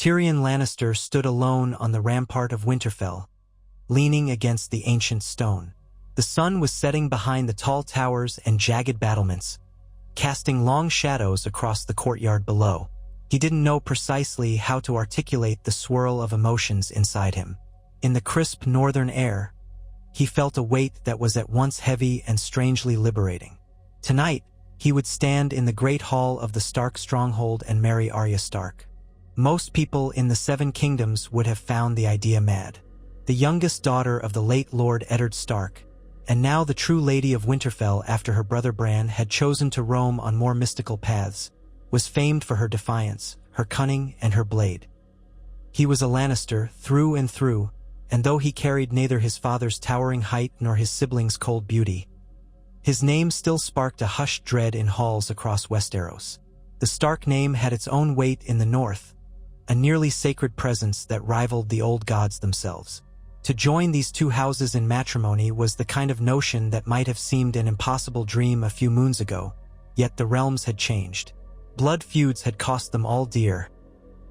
Tyrion Lannister stood alone on the rampart of Winterfell, leaning against the ancient stone. The sun was setting behind the tall towers and jagged battlements, casting long shadows across the courtyard below. He didn't know precisely how to articulate the swirl of emotions inside him. In the crisp northern air, he felt a weight that was at once heavy and strangely liberating. Tonight, he would stand in the great hall of the Stark stronghold and marry Arya Stark. Most people in the Seven Kingdoms would have found the idea mad. The youngest daughter of the late Lord Eddard Stark, and now the true Lady of Winterfell after her brother Bran had chosen to roam on more mystical paths, was famed for her defiance, her cunning, and her blade. He was a Lannister through and through, and though he carried neither his father's towering height nor his siblings' cold beauty, his name still sparked a hushed dread in halls across Westeros. The Stark name had its own weight in the north, a nearly sacred presence that rivaled the old gods themselves. To join these two houses in matrimony was the kind of notion that might have seemed an impossible dream a few moons ago, yet the realms had changed. Blood feuds had cost them all dear.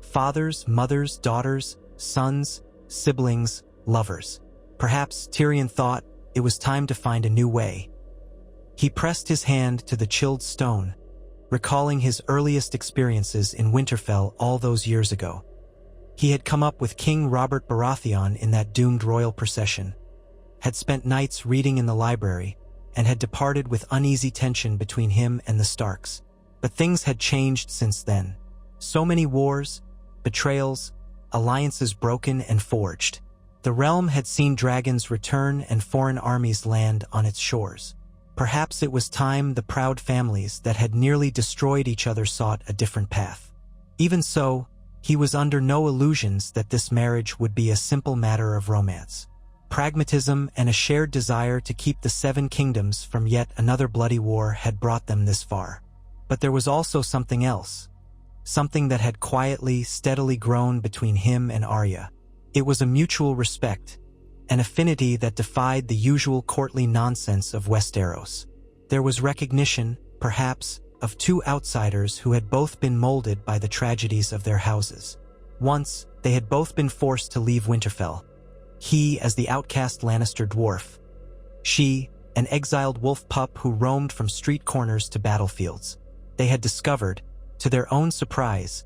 Fathers, mothers, daughters, sons, siblings, lovers. Perhaps Tyrion thought it was time to find a new way. He pressed his hand to the chilled stone, recalling his earliest experiences in Winterfell all those years ago. He had come up with King Robert Baratheon in that doomed royal procession, had spent nights reading in the library, and had departed with uneasy tension between him and the Starks. But things had changed since then. So many wars, betrayals, alliances broken and forged. The realm had seen dragons return and foreign armies land on its shores. Perhaps it was time the proud families that had nearly destroyed each other sought a different path. Even so, he was under no illusions that this marriage would be a simple matter of romance. Pragmatism and a shared desire to keep the Seven Kingdoms from yet another bloody war had brought them this far. But there was also something else, something that had quietly, steadily grown between him and Arya. It was a mutual respect, an affinity that defied the usual courtly nonsense of Westeros. There was recognition, perhaps, of two outsiders who had both been molded by the tragedies of their houses. Once, they had both been forced to leave Winterfell. He as the outcast Lannister dwarf. She, an exiled wolf pup who roamed from street corners to battlefields. They had discovered, to their own surprise,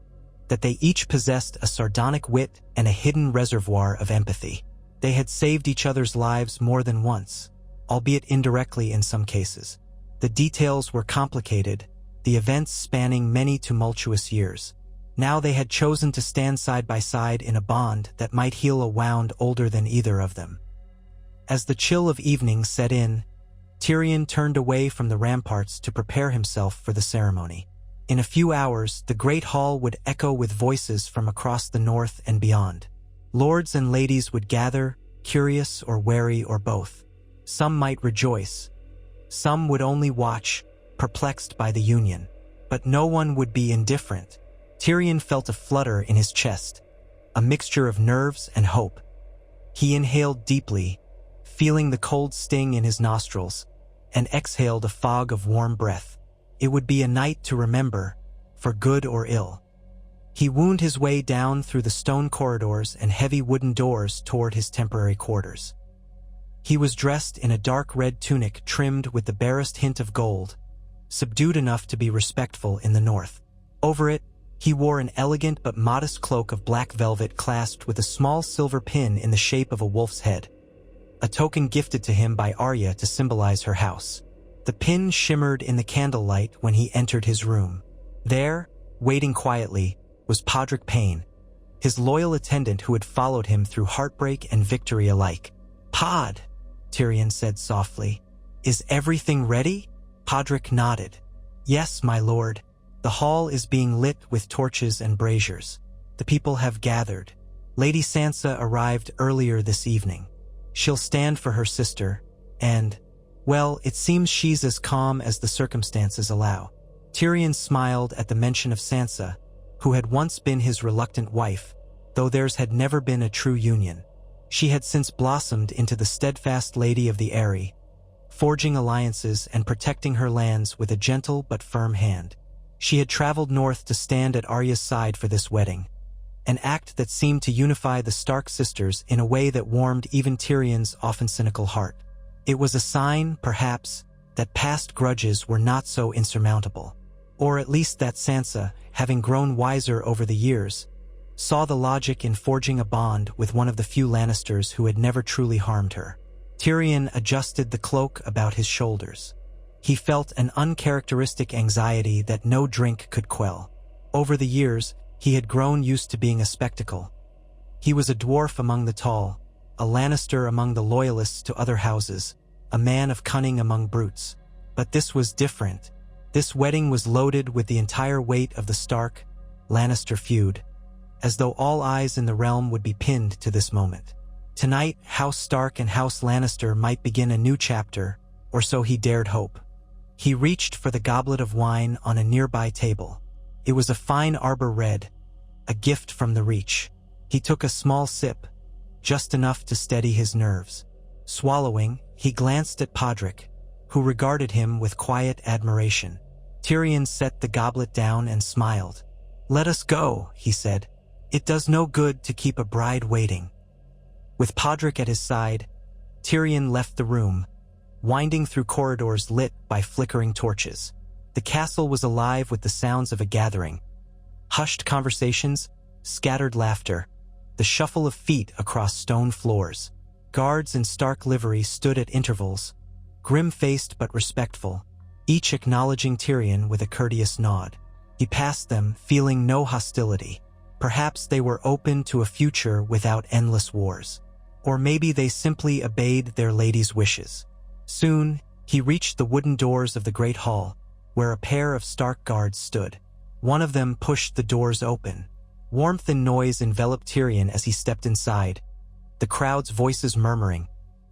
that they each possessed a sardonic wit and a hidden reservoir of empathy. They had saved each other's lives more than once, albeit indirectly in some cases. The details were complicated, the events spanning many tumultuous years. Now they had chosen to stand side by side in a bond that might heal a wound older than either of them. As the chill of evening set in, Tyrion turned away from the ramparts to prepare himself for the ceremony. In a few hours, the great hall would echo with voices from across the north and beyond. Lords and ladies would gather, curious or wary or both. Some might rejoice. Some would only watch, perplexed by the union. But no one would be indifferent. Tyrion felt a flutter in his chest, a mixture of nerves and hope. He inhaled deeply, feeling the cold sting in his nostrils, and exhaled a fog of warm breath. It would be a night to remember, for good or ill. He wound his way down through the stone corridors and heavy wooden doors toward his temporary quarters. He was dressed in a dark red tunic trimmed with the barest hint of gold, subdued enough to be respectful in the north. Over it, he wore an elegant but modest cloak of black velvet clasped with a small silver pin in the shape of a wolf's head, a token gifted to him by Arya to symbolize her house. The pin shimmered in the candlelight when he entered his room. There, waiting quietly, was Podrick Payne, his loyal attendant who had followed him through heartbreak and victory alike. "Pod," Tyrion said softly. "Is everything ready?" Podrick nodded. "Yes, my lord. The hall is being lit with torches and braziers. The people have gathered. Lady Sansa arrived earlier this evening. She'll stand for her sister, and, well, it seems she's as calm as the circumstances allow." Tyrion smiled at the mention of Sansa, who had once been his reluctant wife, though theirs had never been a true union. She had since blossomed into the steadfast Lady of the Eyrie, forging alliances and protecting her lands with a gentle but firm hand. She had traveled north to stand at Arya's side for this wedding, an act that seemed to unify the Stark sisters in a way that warmed even Tyrion's often cynical heart. It was a sign, perhaps, that past grudges were not so insurmountable. Or at least that Sansa, having grown wiser over the years, saw the logic in forging a bond with one of the few Lannisters who had never truly harmed her. Tyrion adjusted the cloak about his shoulders. He felt an uncharacteristic anxiety that no drink could quell. Over the years, he had grown used to being a spectacle. He was a dwarf among the tall, a Lannister among the loyalists to other houses, a man of cunning among brutes. But this was different. This wedding was loaded with the entire weight of the Stark-Lannister feud, as though all eyes in the realm would be pinned to this moment. Tonight, House Stark and House Lannister might begin a new chapter, or so he dared hope. He reached for the goblet of wine on a nearby table. It was a fine arbor red, a gift from the Reach. He took a small sip, just enough to steady his nerves. Swallowing, he glanced at Podrick, who regarded him with quiet admiration. Tyrion set the goblet down and smiled. "Let us go," he said. "It does no good to keep a bride waiting." With Podrick at his side, Tyrion left the room, winding through corridors lit by flickering torches. The castle was alive with the sounds of a gathering. Hushed conversations, scattered laughter, the shuffle of feet across stone floors. Guards in Stark livery stood at intervals, grim-faced but respectful, each acknowledging Tyrion with a courteous nod. He passed them, feeling no hostility. Perhaps they were open to a future without endless wars. Or maybe they simply obeyed their lady's wishes. Soon, he reached the wooden doors of the great hall, where a pair of Stark guards stood. One of them pushed the doors open. Warmth and noise enveloped Tyrion as he stepped inside, the crowd's voices murmuring,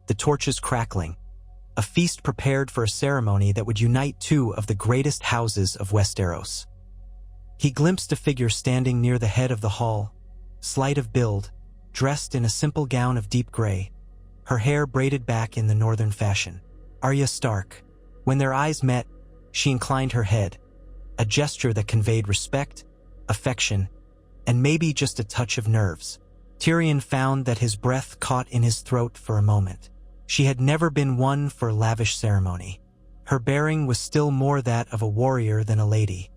the torches crackling, a feast prepared for a ceremony that would unite two of the greatest houses of Westeros. He glimpsed a figure standing near the head of the hall, slight of build, dressed in a simple gown of deep gray, her hair braided back in the northern fashion. Arya Stark. When their eyes met, she inclined her head, a gesture that conveyed respect, affection, and maybe just a touch of nerves. Tyrion found that his breath caught in his throat for a moment. She had never been one for lavish ceremony. Her bearing was still more that of a warrior than a lady.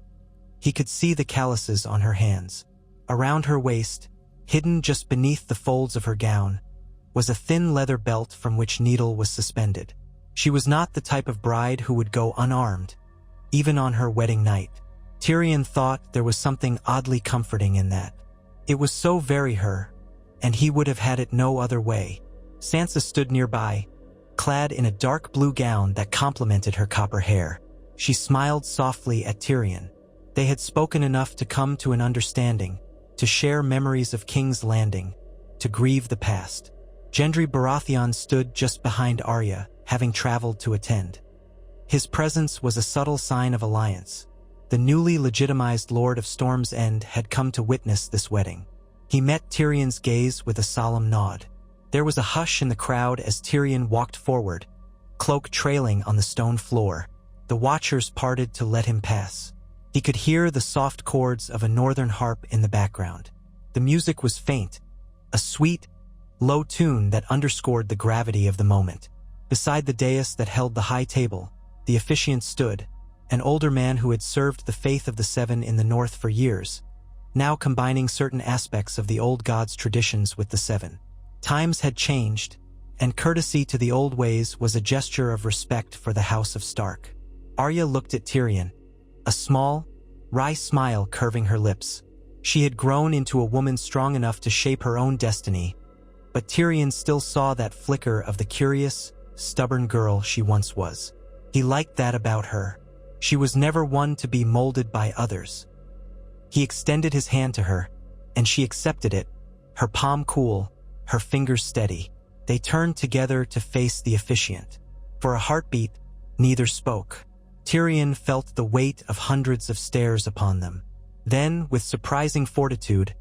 He could see the calluses on her hands. Around her waist, hidden just beneath the folds of her gown, was a thin leather belt from which needle was suspended. She was not the type of bride who would go unarmed, even on her wedding night. Tyrion thought there was something oddly comforting in that. It was so very her, and he would have had it no other way. Sansa stood nearby, clad in a dark blue gown that complemented her copper hair. She smiled softly at Tyrion. They had spoken enough to come to an understanding, to share memories of King's Landing, to grieve the past. Gendry Baratheon stood just behind Arya, having traveled to attend. His presence was a subtle sign of alliance. The newly legitimized Lord of Storm's End had come to witness this wedding. He met Tyrion's gaze with a solemn nod. There was a hush in the crowd as Tyrion walked forward, cloak trailing on the stone floor. The watchers parted to let him pass. He could hear the soft chords of a northern harp in the background. The music was faint, a sweet, low tune that underscored the gravity of the moment. Beside the dais that held the high table, the officiant stood, an older man who had served the faith of the Seven in the North for years, now combining certain aspects of the old god's traditions with the Seven. Times had changed, and courtesy to the old ways was a gesture of respect for the House of Stark. Arya looked at Tyrion, a small, wry smile curving her lips. She had grown into a woman strong enough to shape her own destiny, but Tyrion still saw that flicker of the curious, stubborn girl she once was. He liked that about her. She was never one to be molded by others. He extended his hand to her, and she accepted it, her palm cool, her fingers steady. They turned together to face the officiant. For a heartbeat, neither spoke. Tyrion felt the weight of hundreds of stares upon them. Then, with surprising fortitude,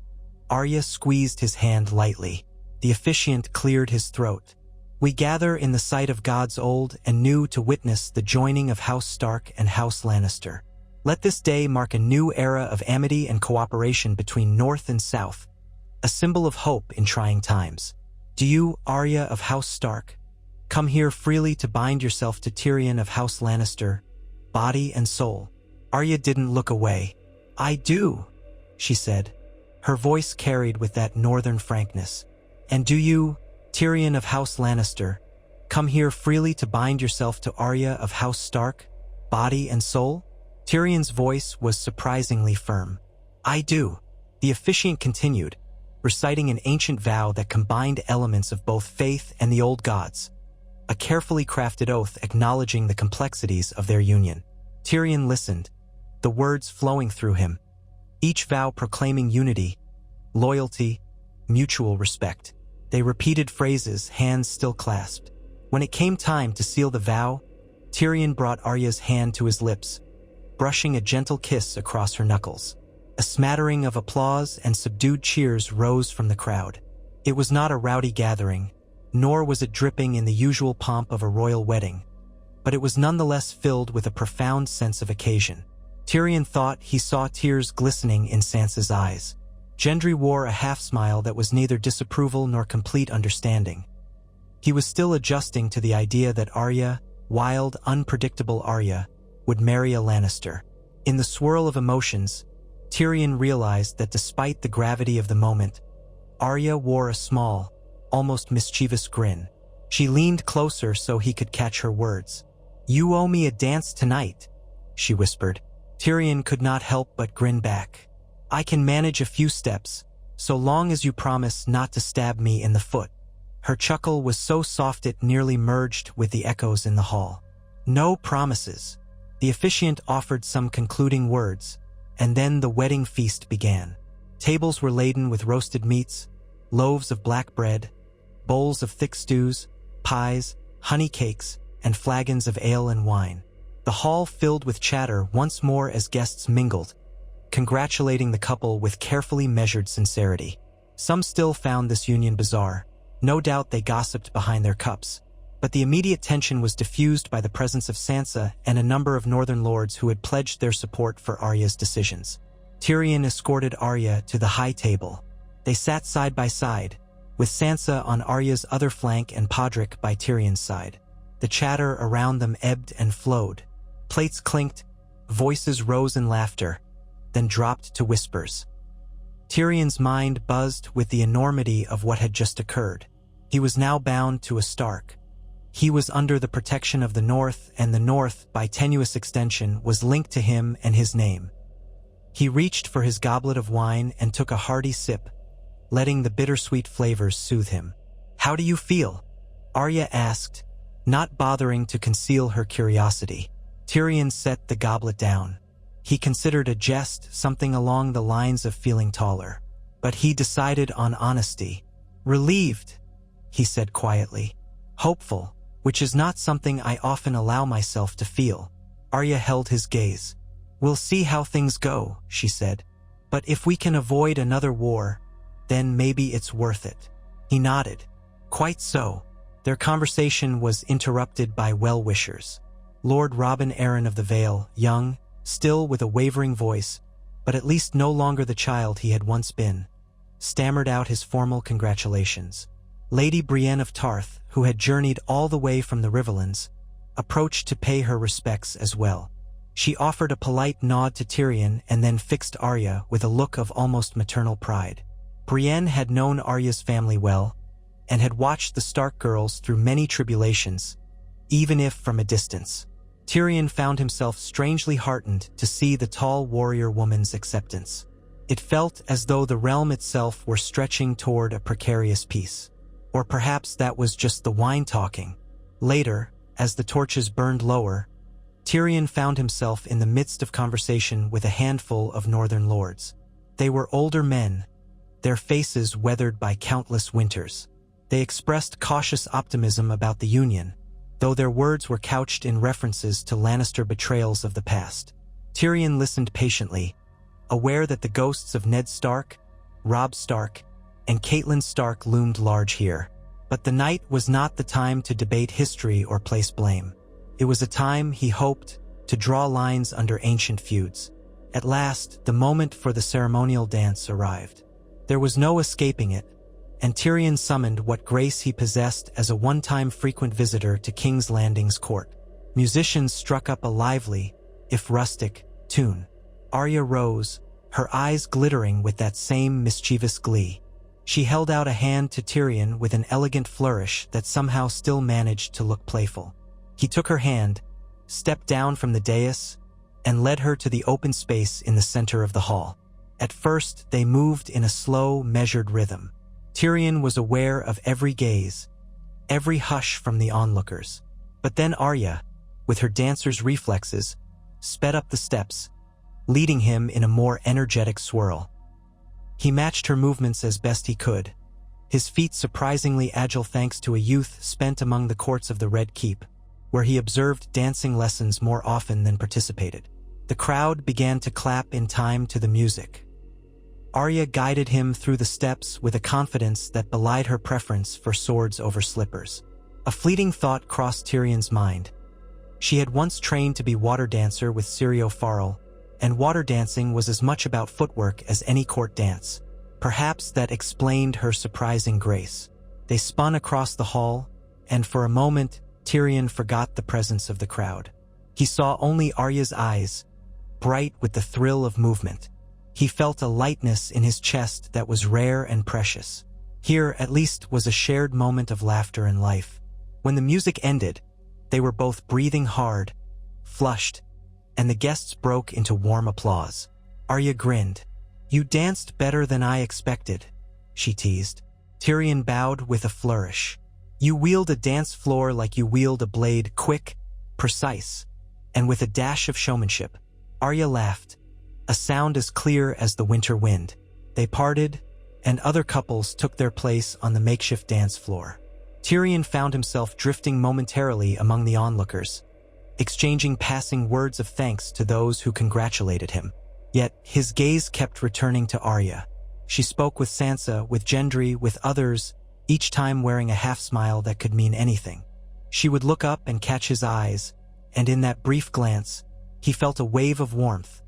Arya squeezed his hand lightly. The officiant cleared his throat. "We gather in the sight of gods old and new to witness the joining of House Stark and House Lannister. Let this day mark a new era of amity and cooperation between North and South, a symbol of hope in trying times. Do you, Arya of House Stark, come here freely to bind yourself to Tyrion of House Lannister, body and soul? Arya didn't look away. I do, she said, her voice carried with that northern frankness. And do you, Tyrion of House Lannister, come here freely to bind yourself to Arya of House Stark, body and soul? Tyrion's voice was surprisingly firm. I do. The officiant continued, reciting an ancient vow that combined elements of both faith and the old gods, a carefully crafted oath acknowledging the complexities of their union. Tyrion listened, the words flowing through him, each vow proclaiming unity, loyalty, mutual respect. They repeated phrases, hands still clasped. When it came time to seal the vow, Tyrion brought Arya's hand to his lips, brushing a gentle kiss across her knuckles. A smattering of applause and subdued cheers rose from the crowd. It was not a rowdy gathering, nor was it dripping in the usual pomp of a royal wedding, but it was nonetheless filled with a profound sense of occasion. Tyrion thought he saw tears glistening in Sansa's eyes. Gendry wore a half-smile that was neither disapproval nor complete understanding. He was still adjusting to the idea that Arya, wild, unpredictable Arya, would marry a Lannister. In the swirl of emotions, Tyrion realized that despite the gravity of the moment, Arya wore a small, almost mischievous grin. She leaned closer so he could catch her words. "You owe me a dance tonight," she whispered. Tyrion could not help but grin back. "I can manage a few steps, so long as you promise not to stab me in the foot." Her chuckle was so soft it nearly merged with the echoes in the hall. "No promises." The officiant offered some concluding words, and then the wedding feast began. Tables were laden with roasted meats, loaves of black bread, bowls of thick stews, pies, honey cakes, and flagons of ale and wine. The hall filled with chatter once more as guests mingled, congratulating the couple with carefully measured sincerity. Some still found this union bizarre. No doubt they gossiped behind their cups, but the immediate tension was diffused by the presence of Sansa and a number of northern lords who had pledged their support for Arya's decisions. Tyrion escorted Arya to the high table. They sat side by side, with Sansa on Arya's other flank and Podrick by Tyrion's side. The chatter around them ebbed and flowed. Plates clinked, voices rose in laughter, then dropped to whispers. Tyrion's mind buzzed with the enormity of what had just occurred. He was now bound to a Stark. He was under the protection of the North, and the North, by tenuous extension, was linked to him and his name. He reached for his goblet of wine and took a hearty sip, letting the bittersweet flavors soothe him. "How do you feel?" Arya asked, not bothering to conceal her curiosity. Tyrion set the goblet down. He considered a jest, something along the lines of feeling taller. But he decided on honesty. "Relieved," he said quietly. "Hopeful, which is not something I often allow myself to feel." Arya held his gaze. "We'll see how things go," she said. "But if we can avoid another war, then maybe it's worth it." He nodded. "Quite so." Their conversation was interrupted by well-wishers. Lord Robin Arryn of the Vale, young, still with a wavering voice, but at least no longer the child he had once been, stammered out his formal congratulations. Lady Brienne of Tarth, who had journeyed all the way from the Riverlands, approached to pay her respects as well. She offered a polite nod to Tyrion and then fixed Arya with a look of almost maternal pride. Brienne had known Arya's family well, and had watched the Stark girls through many tribulations, even if from a distance. Tyrion found himself strangely heartened to see the tall warrior woman's acceptance. It felt as though the realm itself were stretching toward a precarious peace. Or perhaps that was just the wine talking. Later, as the torches burned lower, Tyrion found himself in the midst of conversation with a handful of northern lords. They were older men, their faces weathered by countless winters. They expressed cautious optimism about the Union, though their words were couched in references to Lannister betrayals of the past. Tyrion listened patiently, aware that the ghosts of Ned Stark, Robb Stark, and Catelyn Stark loomed large here. But the night was not the time to debate history or place blame. It was a time, he hoped, to draw lines under ancient feuds. At last, the moment for the ceremonial dance arrived. There was no escaping it, and Tyrion summoned what grace he possessed as a one-time frequent visitor to King's Landing's court. Musicians struck up a lively, if rustic, tune. Arya rose, her eyes glittering with that same mischievous glee. She held out a hand to Tyrion with an elegant flourish that somehow still managed to look playful. He took her hand, stepped down from the dais, and led her to the open space in the center of the hall. At first, they moved in a slow, measured rhythm. Tyrion was aware of every gaze, every hush from the onlookers. But then Arya, with her dancer's reflexes, sped up the steps, leading him in a more energetic swirl. He matched her movements as best he could, his feet surprisingly agile thanks to a youth spent among the courts of the Red Keep, where he observed dancing lessons more often than participated. The crowd began to clap in time to the music. Arya guided him through the steps with a confidence that belied her preference for swords over slippers. A fleeting thought crossed Tyrion's mind. She had once trained to be water dancer with Syrio Farrell, and water dancing was as much about footwork as any court dance. Perhaps that explained her surprising grace. They spun across the hall, and for a moment, Tyrion forgot the presence of the crowd. He saw only Arya's eyes, bright with the thrill of movement. He felt a lightness in his chest that was rare and precious. Here, at least, was a shared moment of laughter and life. When the music ended, they were both breathing hard, flushed, and the guests broke into warm applause. Arya grinned. "You danced better than I expected," she teased. Tyrion bowed with a flourish. "You wield a dance floor like you wield a blade, quick, precise, and with a dash of showmanship." Arya laughed, a sound as clear as the winter wind. They parted, and other couples took their place on the makeshift dance floor. Tyrion found himself drifting momentarily among the onlookers, exchanging passing words of thanks to those who congratulated him. Yet his gaze kept returning to Arya. She spoke with Sansa, with Gendry, with others, each time wearing a half-smile that could mean anything. She would look up and catch his eyes, and in that brief glance, he felt a wave of warmth,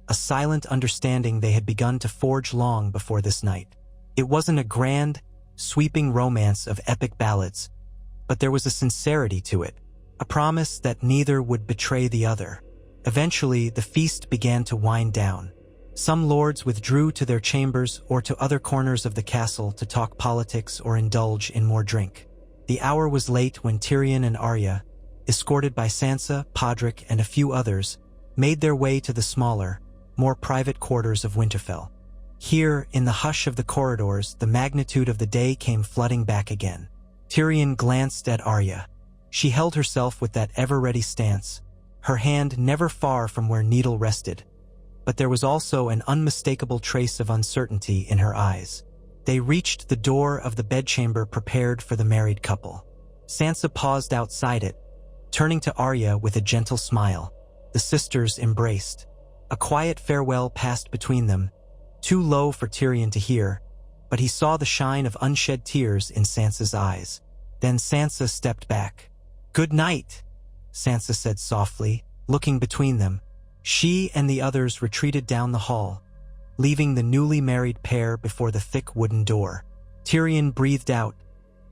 a silent understanding they had begun to forge long before this night. It wasn't a grand, sweeping romance of epic ballads, but there was a sincerity to it, a promise that neither would betray the other. Eventually, the feast began to wind down. Some lords withdrew to their chambers or to other corners of the castle to talk politics or indulge in more drink. The hour was late when Tyrion and Arya, escorted by Sansa, Podrick, and a few others, made their way to the smaller, more private quarters of Winterfell. Here, in the hush of the corridors, the magnitude of the day came flooding back again. Tyrion glanced at Arya. She held herself with that ever-ready stance, her hand never far from where Needle rested, but there was also an unmistakable trace of uncertainty in her eyes. They reached the door of the bedchamber prepared for the married couple. Sansa paused outside it, turning to Arya with a gentle smile. The sisters embraced. A quiet farewell passed between them, too low for Tyrion to hear, but he saw the shine of unshed tears in Sansa's eyes. Then Sansa stepped back. "Good night," Sansa said softly, looking between them. She and the others retreated down the hall, leaving the newly married pair before the thick wooden door. Tyrion breathed out,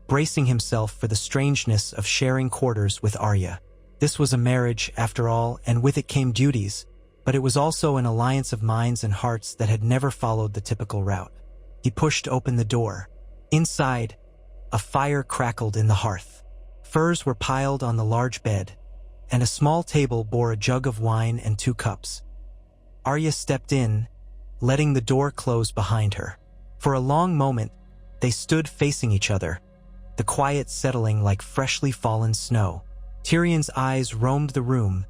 bracing himself for the strangeness of sharing quarters with Arya. This was a marriage, after all, and with it came duties, but it was also an alliance of minds and hearts that had never followed the typical route. He pushed open the door. Inside, a fire crackled in the hearth. Furs were piled on the large bed, and a small table bore a jug of wine and 2 cups. Arya stepped in, letting the door close behind her. For a long moment, they stood facing each other, the quiet settling like freshly fallen snow. Tyrion's eyes roamed the room,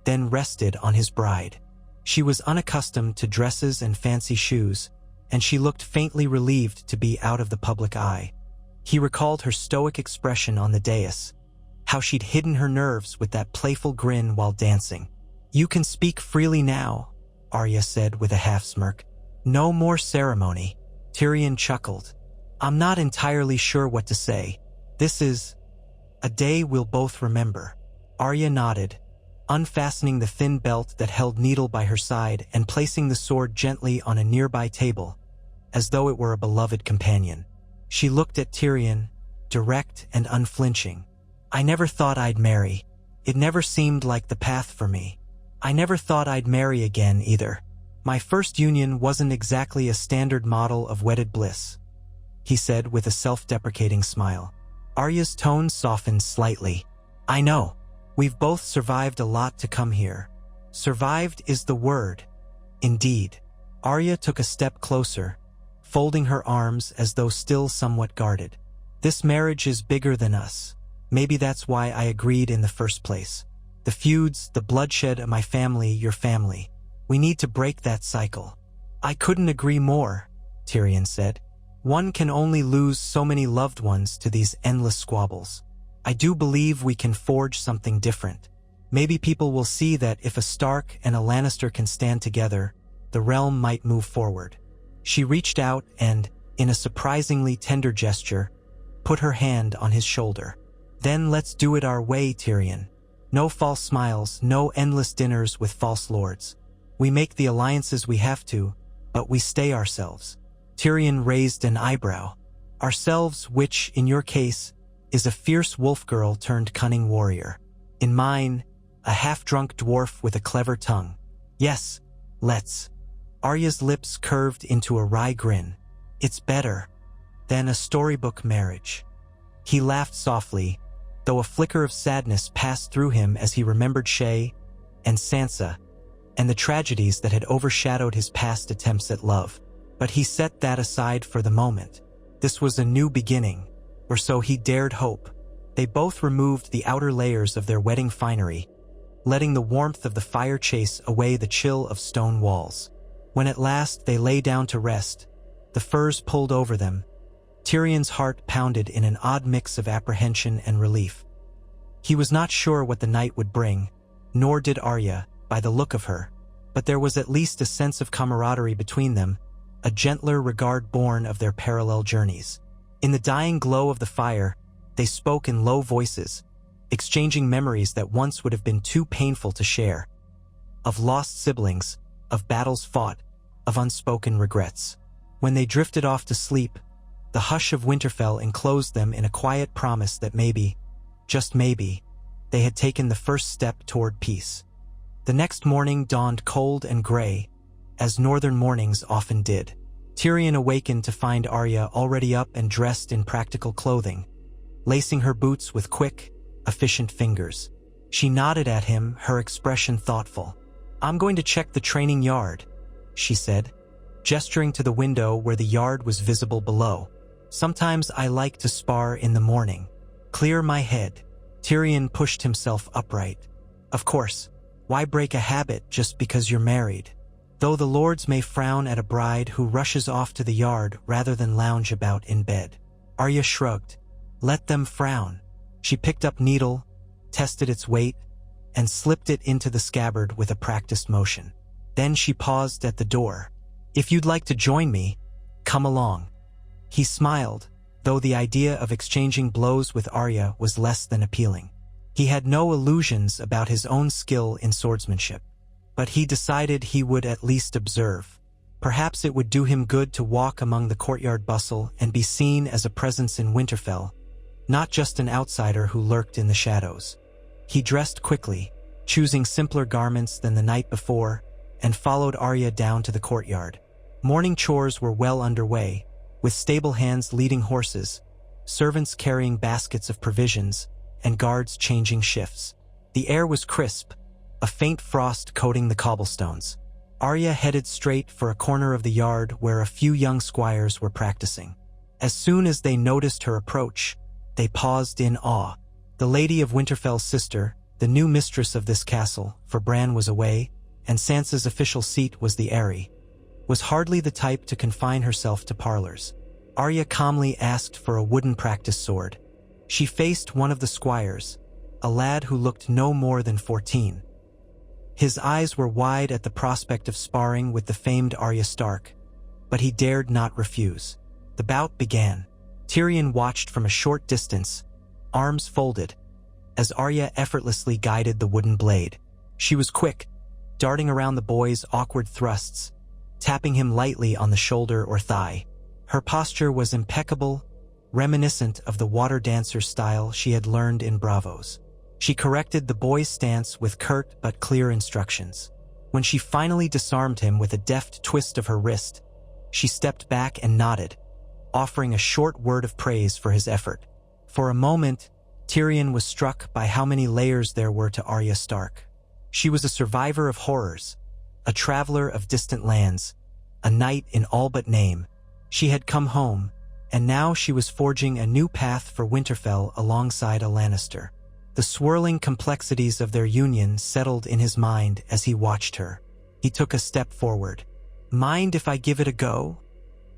then rested on his bride. She was unaccustomed to dresses and fancy shoes, and she looked faintly relieved to be out of the public eye. He recalled her stoic expression on the dais, how she'd hidden her nerves with that playful grin while dancing. "You can speak freely now," Arya said with a half-smirk. "No more ceremony." Tyrion chuckled. "I'm not entirely sure what to say. This is a day we'll both remember." Arya nodded, unfastening the thin belt that held Needle by her side and placing the sword gently on a nearby table. as though it were a beloved companion. She looked at Tyrion, direct and unflinching. "I never thought I'd marry. It never seemed like the path for me. I never thought I'd marry again either. My first union wasn't exactly a standard model of wedded bliss," he said with a self-deprecating smile. Arya's tone softened slightly. "I know. We've both survived a lot to come here." "Survived is the word. Indeed." Arya took a step closer, folding her arms as though still somewhat guarded. "This marriage is bigger than us. Maybe that's why I agreed in the first place. The feuds, the bloodshed of my family, your family. We need to break that cycle." "I couldn't agree more," Tyrion said. "One can only lose so many loved ones to these endless squabbles. I do believe we can forge something different. Maybe people will see that if a Stark and a Lannister can stand together, the realm might move forward." She reached out and, in a surprisingly tender gesture, put her hand on his shoulder. "Then let's do it our way, Tyrion. No false smiles, no endless dinners with false lords. We make the alliances we have to, but we stay ourselves." Tyrion raised an eyebrow. "Ourselves, which, in your case, is a fierce wolf girl turned cunning warrior. In mine, a half-drunk dwarf with a clever tongue. Yes, let's." Arya's lips curved into a wry grin. "It's better than a storybook marriage." He laughed softly, though a flicker of sadness passed through him as he remembered Shae and Sansa and the tragedies that had overshadowed his past attempts at love. But he set that aside for the moment. This was a new beginning, or so he dared hope. They both removed the outer layers of their wedding finery, letting the warmth of the fire chase away the chill of stone walls. When at last they lay down to rest, the furs pulled over them. Tyrion's heart pounded in an odd mix of apprehension and relief. He was not sure what the night would bring, nor did Arya, by the look of her, but there was at least a sense of camaraderie between them, a gentler regard born of their parallel journeys. In the dying glow of the fire, they spoke in low voices, exchanging memories that once would have been too painful to share. Of lost siblings, of battles fought, of unspoken regrets. When they drifted off to sleep, the hush of Winterfell enclosed them in a quiet promise that maybe, just maybe, they had taken the first step toward peace. The next morning dawned cold and gray, as northern mornings often did. Tyrion awakened to find Arya already up and dressed in practical clothing, lacing her boots with quick, efficient fingers. She nodded at him, her expression thoughtful. "I'm going to check the training yard," she said, gesturing to the window where the yard was visible below. "Sometimes I like to spar in the morning. Clear my head." Tyrion pushed himself upright. "Of course, why break a habit just because you're married? Though the lords may frown at a bride who rushes off to the yard rather than lounge about in bed." Arya shrugged. "Let them frown." She picked up needle, tested its weight, and slipped it into the scabbard with a practiced motion. Then she paused at the door. "If you'd like to join me, come along." He smiled, though the idea of exchanging blows with Arya was less than appealing. He had no illusions about his own skill in swordsmanship, but he decided he would at least observe. Perhaps it would do him good to walk among the courtyard bustle and be seen as a presence in Winterfell, not just an outsider who lurked in the shadows. He dressed quickly, choosing simpler garments than the night before, and followed Arya down to the courtyard. Morning chores were well underway, with stable hands leading horses, servants carrying baskets of provisions, and guards changing shifts. The air was crisp, a faint frost coating the cobblestones. Arya headed straight for a corner of the yard where a few young squires were practicing. As soon as they noticed her approach, they paused in awe. The Lady of Winterfell's sister, the new mistress of this castle, for Bran was away, and Sansa's official seat was the Eyrie, was hardly the type to confine herself to parlors. Arya calmly asked for a wooden practice sword. She faced one of the squires, a lad who looked no more than 14. His eyes were wide at the prospect of sparring with the famed Arya Stark, but he dared not refuse. The bout began. Tyrion watched from a short distance, arms folded, as Arya effortlessly guided the wooden blade. She was quick, darting around the boy's awkward thrusts, tapping him lightly on the shoulder or thigh. Her posture was impeccable, reminiscent of the water dancer style she had learned in Bravos. She corrected the boy's stance with curt but clear instructions. When she finally disarmed him with a deft twist of her wrist, she stepped back and nodded, offering a short word of praise for his effort. For a moment, Tyrion was struck by how many layers there were to Arya Stark. She was a survivor of horrors, a traveler of distant lands, a knight in all but name. She had come home, and now she was forging a new path for Winterfell alongside a Lannister. The swirling complexities of their union settled in his mind as he watched her. He took a step forward. "Mind if I give it a go?"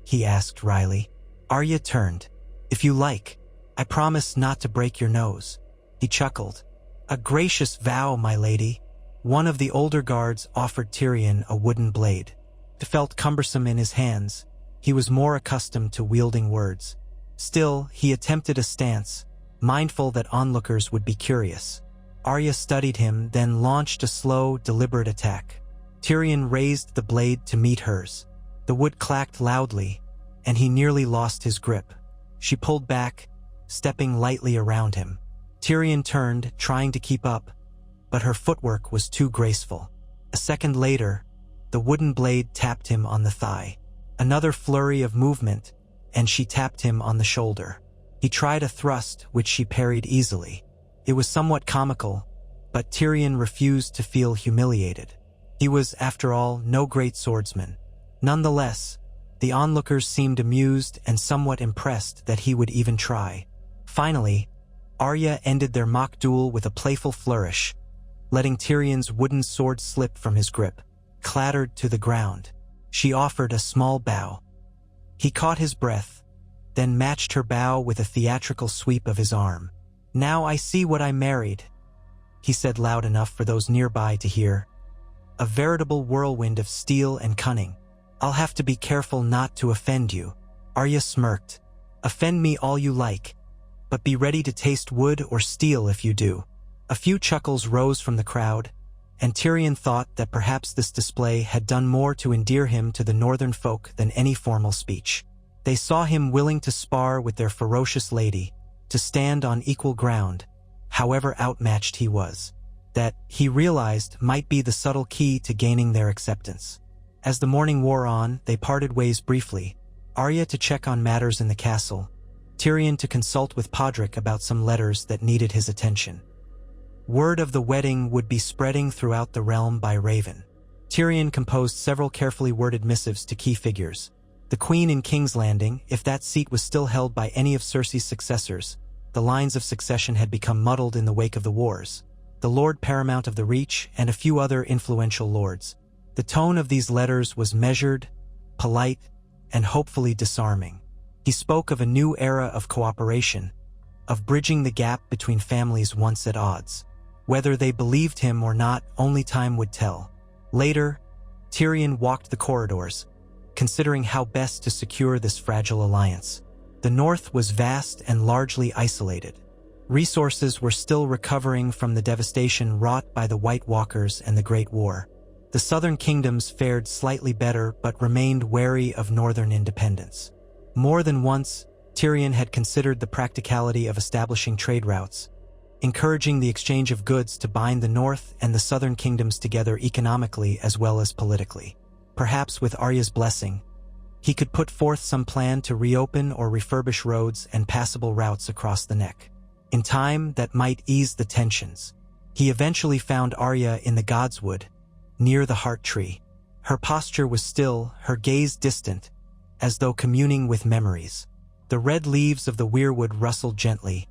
he asked wryly. Arya turned. "If you like. I promise not to break your nose." He chuckled. "A gracious vow, my lady." One of the older guards offered Tyrion a wooden blade. It felt cumbersome in his hands. He was more accustomed to wielding words. Still, he attempted a stance, mindful that onlookers would be curious. Arya studied him, then launched a slow, deliberate attack. Tyrion raised the blade to meet hers. The wood clacked loudly, and he nearly lost his grip. She pulled back, stepping lightly around him. Tyrion turned, trying to keep up, but her footwork was too graceful. A second later, the wooden blade tapped him on the thigh. Another flurry of movement, and she tapped him on the shoulder. He tried a thrust, which she parried easily. It was somewhat comical, but Tyrion refused to feel humiliated. He was, after all, no great swordsman. Nonetheless, the onlookers seemed amused and somewhat impressed that he would even try. Finally, Arya ended their mock duel with a playful flourish, letting Tyrion's wooden sword slip from his grip, clattered to the ground. She offered a small bow. He caught his breath, then matched her bow with a theatrical sweep of his arm. "Now I see what I married," he said loud enough for those nearby to hear. "A veritable whirlwind of steel and cunning. I'll have to be careful not to offend you." Arya smirked. "Offend me all you like, but be ready to taste wood or steel if you do." A few chuckles rose from the crowd, and Tyrion thought that perhaps this display had done more to endear him to the northern folk than any formal speech. They saw him willing to spar with their ferocious lady, to stand on equal ground, however outmatched he was. That, he realized, might be the subtle key to gaining their acceptance. As the morning wore on, they parted ways briefly, Arya to check on matters in the castle, Tyrion to consult with Podrick about some letters that needed his attention. Word of the wedding would be spreading throughout the realm by Raven. Tyrion composed several carefully worded missives to key figures. The Queen in King's Landing, if that seat was still held by any of Cersei's successors. The lines of succession had become muddled in the wake of the wars. The Lord Paramount of the Reach, and a few other influential lords. The tone of these letters was measured, polite, and hopefully disarming. He spoke of a new era of cooperation, of bridging the gap between families once at odds. Whether they believed him or not, only time would tell. Later, Tyrion walked the corridors, considering how best to secure this fragile alliance. The north was vast and largely isolated. Resources were still recovering from the devastation wrought by the White Walkers and the Great War. The southern kingdoms fared slightly better but remained wary of northern independence. More than once, Tyrion had considered the practicality of establishing trade routes, encouraging the exchange of goods to bind the north and the southern kingdoms together economically as well as politically. Perhaps with Arya's blessing, he could put forth some plan to reopen or refurbish roads and passable routes across the neck. In time, that might ease the tensions. He eventually found Arya in the Godswood, near the Heart Tree. Her posture was still, her gaze distant, as though communing with memories. The red leaves of the weirwood rustled gently,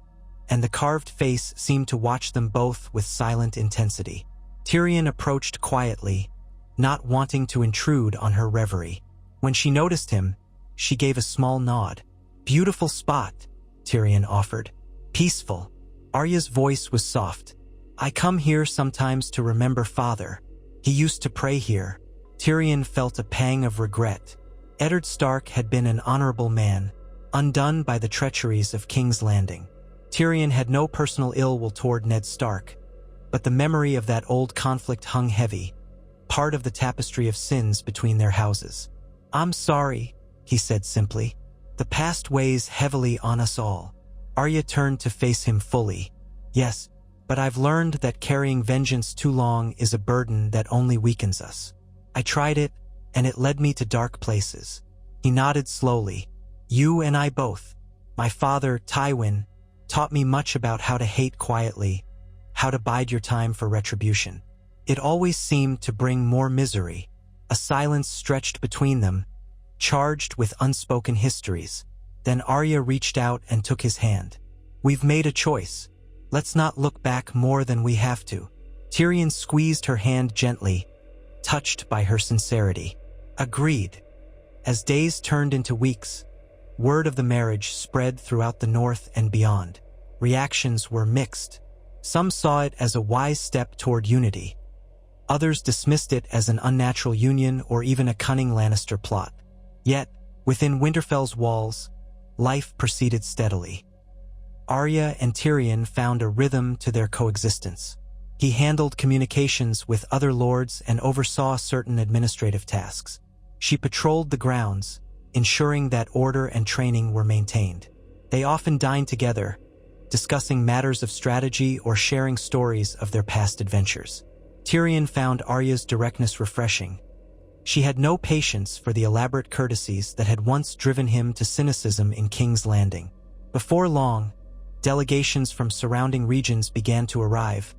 and the carved face seemed to watch them both with silent intensity. Tyrion approached quietly, not wanting to intrude on her reverie. When she noticed him, she gave a small nod. "Beautiful spot," Tyrion offered. "Peaceful." Arya's voice was soft. "I come here sometimes to remember father. He used to pray here." Tyrion felt a pang of regret. Eddard Stark had been an honorable man, undone by the treacheries of King's Landing. Tyrion had no personal ill will toward Ned Stark, but the memory of that old conflict hung heavy. part of the tapestry of sins between their houses. "I'm sorry," he said simply. "The past weighs heavily on us all." Arya turned to face him fully. "Yes, but I've learned that carrying vengeance too long is a burden that only weakens us. I tried it, and it led me to dark places." He nodded slowly. "You and I both. My father, Tywin, taught me much about how to hate quietly, how to bide your time for retribution. It always seemed to bring more misery." A silence stretched between them, charged with unspoken histories. Then Arya reached out and took his hand. "We've made a choice. Let's not look back more than we have to." Tyrion squeezed her hand gently, touched by her sincerity. "Agreed." As days turned into weeks, word of the marriage spread throughout the north and beyond. Reactions were mixed. Some saw it as a wise step toward unity. Others dismissed it as an unnatural union or even a cunning Lannister plot. Yet, within Winterfell's walls, life proceeded steadily. Arya and Tyrion found a rhythm to their coexistence. He handled communications with other lords and oversaw certain administrative tasks. She patrolled the grounds, ensuring that order and training were maintained. They often dined together, discussing matters of strategy or sharing stories of their past adventures. Tyrion found Arya's directness refreshing. She had no patience for the elaborate courtesies that had once driven him to cynicism in King's Landing. Before long, delegations from surrounding regions began to arrive,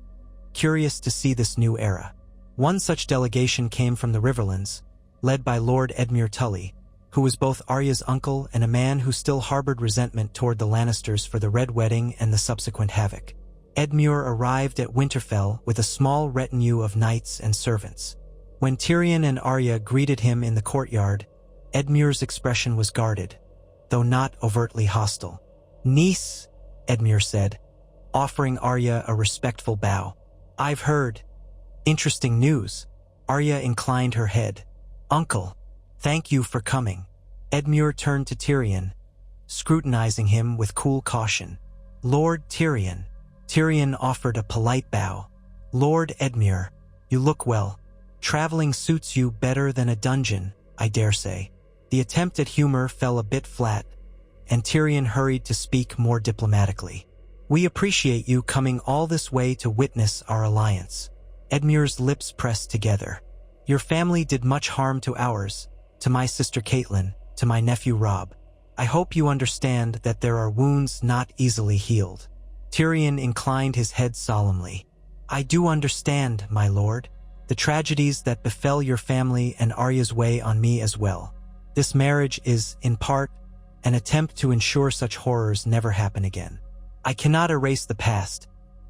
curious to see this new era. One such delegation came from the Riverlands, led by Lord Edmure Tully, who was both Arya's uncle and a man who still harbored resentment toward the Lannisters for the Red Wedding and the subsequent havoc. Edmure arrived at Winterfell with a small retinue of knights and servants. When Tyrion and Arya greeted him in the courtyard, Edmure's expression was guarded, though not overtly hostile. "Niece," Edmure said, offering Arya a respectful bow. "I've heard interesting news." Arya inclined her head. "Uncle, thank you for coming." Edmure turned to Tyrion, scrutinizing him with cool caution. "Lord Tyrion." Tyrion offered a polite bow. "Lord Edmure, you look well. Traveling suits you better than a dungeon, I dare say." The attempt at humor fell a bit flat, and Tyrion hurried to speak more diplomatically. "We appreciate you coming all this way to witness our alliance." Edmure's lips pressed together. "Your family did much harm to ours, to my sister Catelyn, to my nephew Robb. I hope you understand that there are wounds not easily healed." Tyrion inclined his head solemnly. "I do understand, my lord. The tragedies that befell your family and Arya's weigh on me as well. This marriage is, in part, an attempt to ensure such horrors never happen again. I cannot erase the past,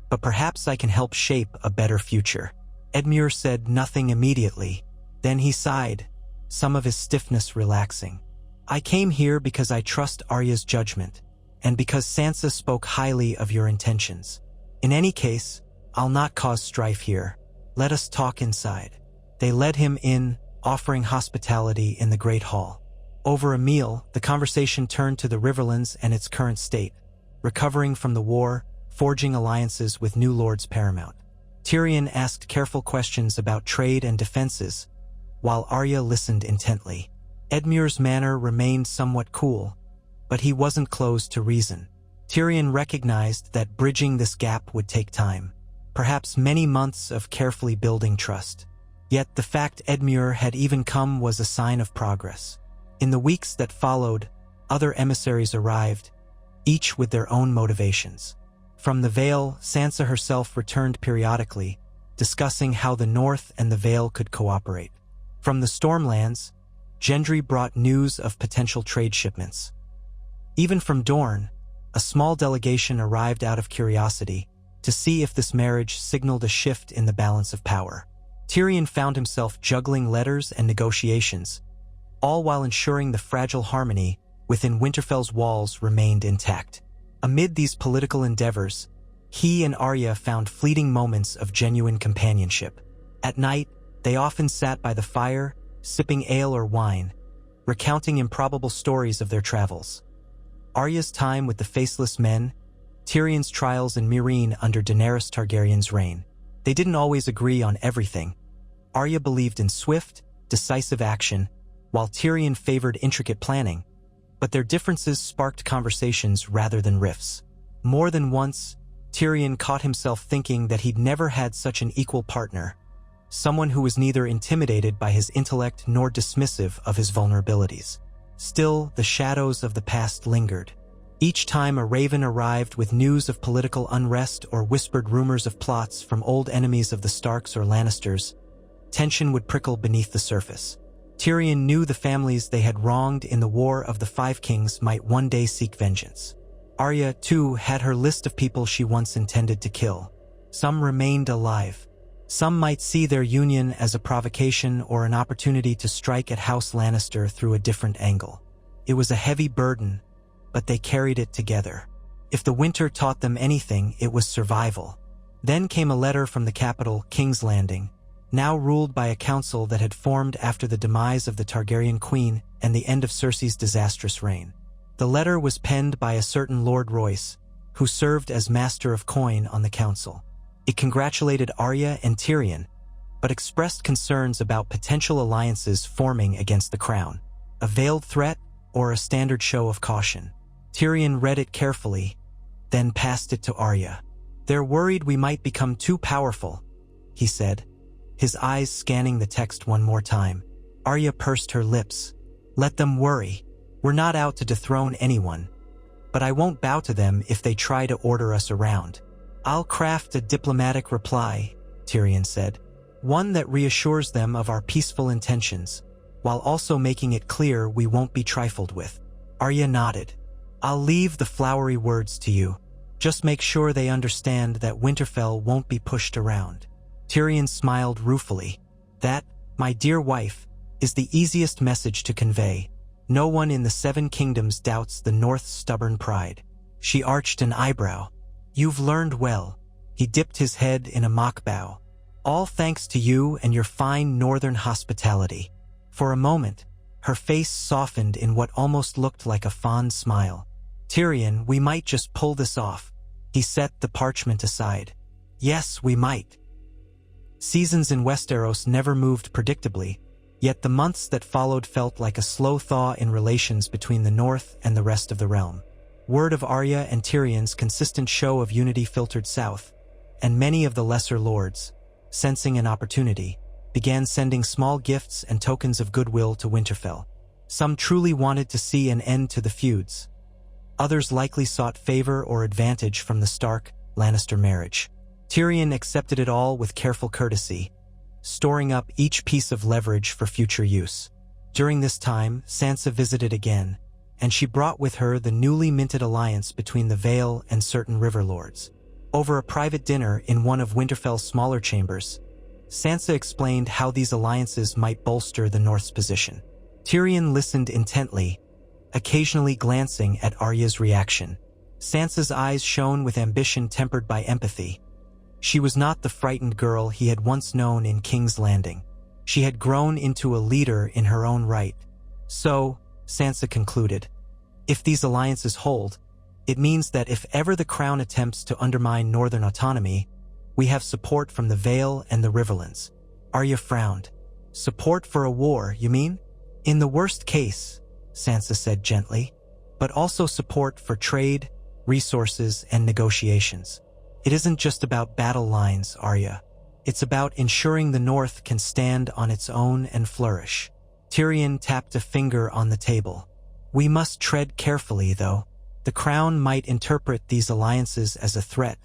but perhaps I can help shape a better future." Edmure said nothing immediately. Then he sighed, some of his stiffness relaxing. "I came here because I trust Arya's judgment, and because Sansa spoke highly of your intentions. In any case, I'll not cause strife here. Let us talk inside." They led him in, offering hospitality in the Great Hall. Over a meal, the conversation turned to the Riverlands and its current state, recovering from the war, forging alliances with new lords paramount. Tyrion asked careful questions about trade and defenses, while Arya listened intently. Edmure's manner remained somewhat cool, but he wasn't closed to reason. Tyrion recognized that bridging this gap would take time, perhaps many months of carefully building trust. Yet the fact Edmure had even come was a sign of progress. In the weeks that followed, other emissaries arrived, each with their own motivations. From the Vale, Sansa herself returned periodically, discussing how the North and the Vale could cooperate. From the Stormlands, Gendry brought news of potential trade shipments. Even from Dorne, a small delegation arrived out of curiosity to see if this marriage signaled a shift in the balance of power. Tyrion found himself juggling letters and negotiations, all while ensuring the fragile harmony within Winterfell's walls remained intact. Amid these political endeavors, he and Arya found fleeting moments of genuine companionship. At night, they often sat by the fire, sipping ale or wine, recounting improbable stories of their travels. Arya's time with the Faceless Men, Tyrion's trials in Meereen under Daenerys Targaryen's reign. They didn't always agree on everything. Arya believed in swift, decisive action, while Tyrion favored intricate planning, but their differences sparked conversations rather than rifts. More than once, Tyrion caught himself thinking that he'd never had such an equal partner, someone who was neither intimidated by his intellect nor dismissive of his vulnerabilities. Still, the shadows of the past lingered. Each time a raven arrived with news of political unrest or whispered rumors of plots from old enemies of the Starks or Lannisters, tension would prickle beneath the surface. Tyrion knew the families they had wronged in the War of the Five Kings might one day seek vengeance. Arya, too, had her list of people she once intended to kill. Some remained alive. Some might see their union as a provocation or an opportunity to strike at House Lannister through a different angle. It was a heavy burden, but they carried it together. If the winter taught them anything, it was survival. Then came a letter from the capital, King's Landing, now ruled by a council that had formed after the demise of the Targaryen queen and the end of Cersei's disastrous reign. The letter was penned by a certain Lord Royce, who served as Master of Coin on the council. It congratulated Arya and Tyrion, but expressed concerns about potential alliances forming against the crown. A veiled threat or a standard show of caution? Tyrion read it carefully, then passed it to Arya. "They're worried we might become too powerful," he said, his eyes scanning the text one more time. Arya pursed her lips. "Let them worry. We're not out to dethrone anyone. But I won't bow to them if they try to order us around." "I'll craft a diplomatic reply," Tyrion said, "one that reassures them of our peaceful intentions, while also making it clear we won't be trifled with." Arya nodded. "I'll leave the flowery words to you. Just make sure they understand that Winterfell won't be pushed around." Tyrion smiled ruefully. "That, my dear wife, is the easiest message to convey. No one in the Seven Kingdoms doubts the North's stubborn pride." She arched an eyebrow. "You've learned well." He dipped his head in a mock bow. "All thanks to you and your fine northern hospitality." For a moment, her face softened in what almost looked like a fond smile. "Tyrion, we might just pull this off." He set the parchment aside. "Yes, we might." Seasons in Westeros never moved predictably, yet the months that followed felt like a slow thaw in relations between the North and the rest of the realm. Word of Arya and Tyrion's consistent show of unity filtered south, and many of the lesser lords, sensing an opportunity, began sending small gifts and tokens of goodwill to Winterfell. Some truly wanted to see an end to the feuds. Others likely sought favor or advantage from the Stark-Lannister marriage. Tyrion accepted it all with careful courtesy, storing up each piece of leverage for future use. During this time, Sansa visited again, and she brought with her the newly minted alliance between the Vale and certain river lords. Over a private dinner in one of Winterfell's smaller chambers, Sansa explained how these alliances might bolster the North's position. Tyrion listened intently, occasionally glancing at Arya's reaction. Sansa's eyes shone with ambition tempered by empathy. She was not the frightened girl he had once known in King's Landing. She had grown into a leader in her own right. So, Sansa concluded, if these alliances hold, it means that if ever the crown attempts to undermine northern autonomy, we have support from the Vale and the Riverlands. Arya frowned. "Support for a war, you mean?" "In the worst case," Sansa said gently, "but also support for trade, resources, and negotiations. It isn't just about battle lines, Arya. It's about ensuring the North can stand on its own and flourish." Tyrion tapped a finger on the table. "We must tread carefully, though. The crown might interpret these alliances as a threat,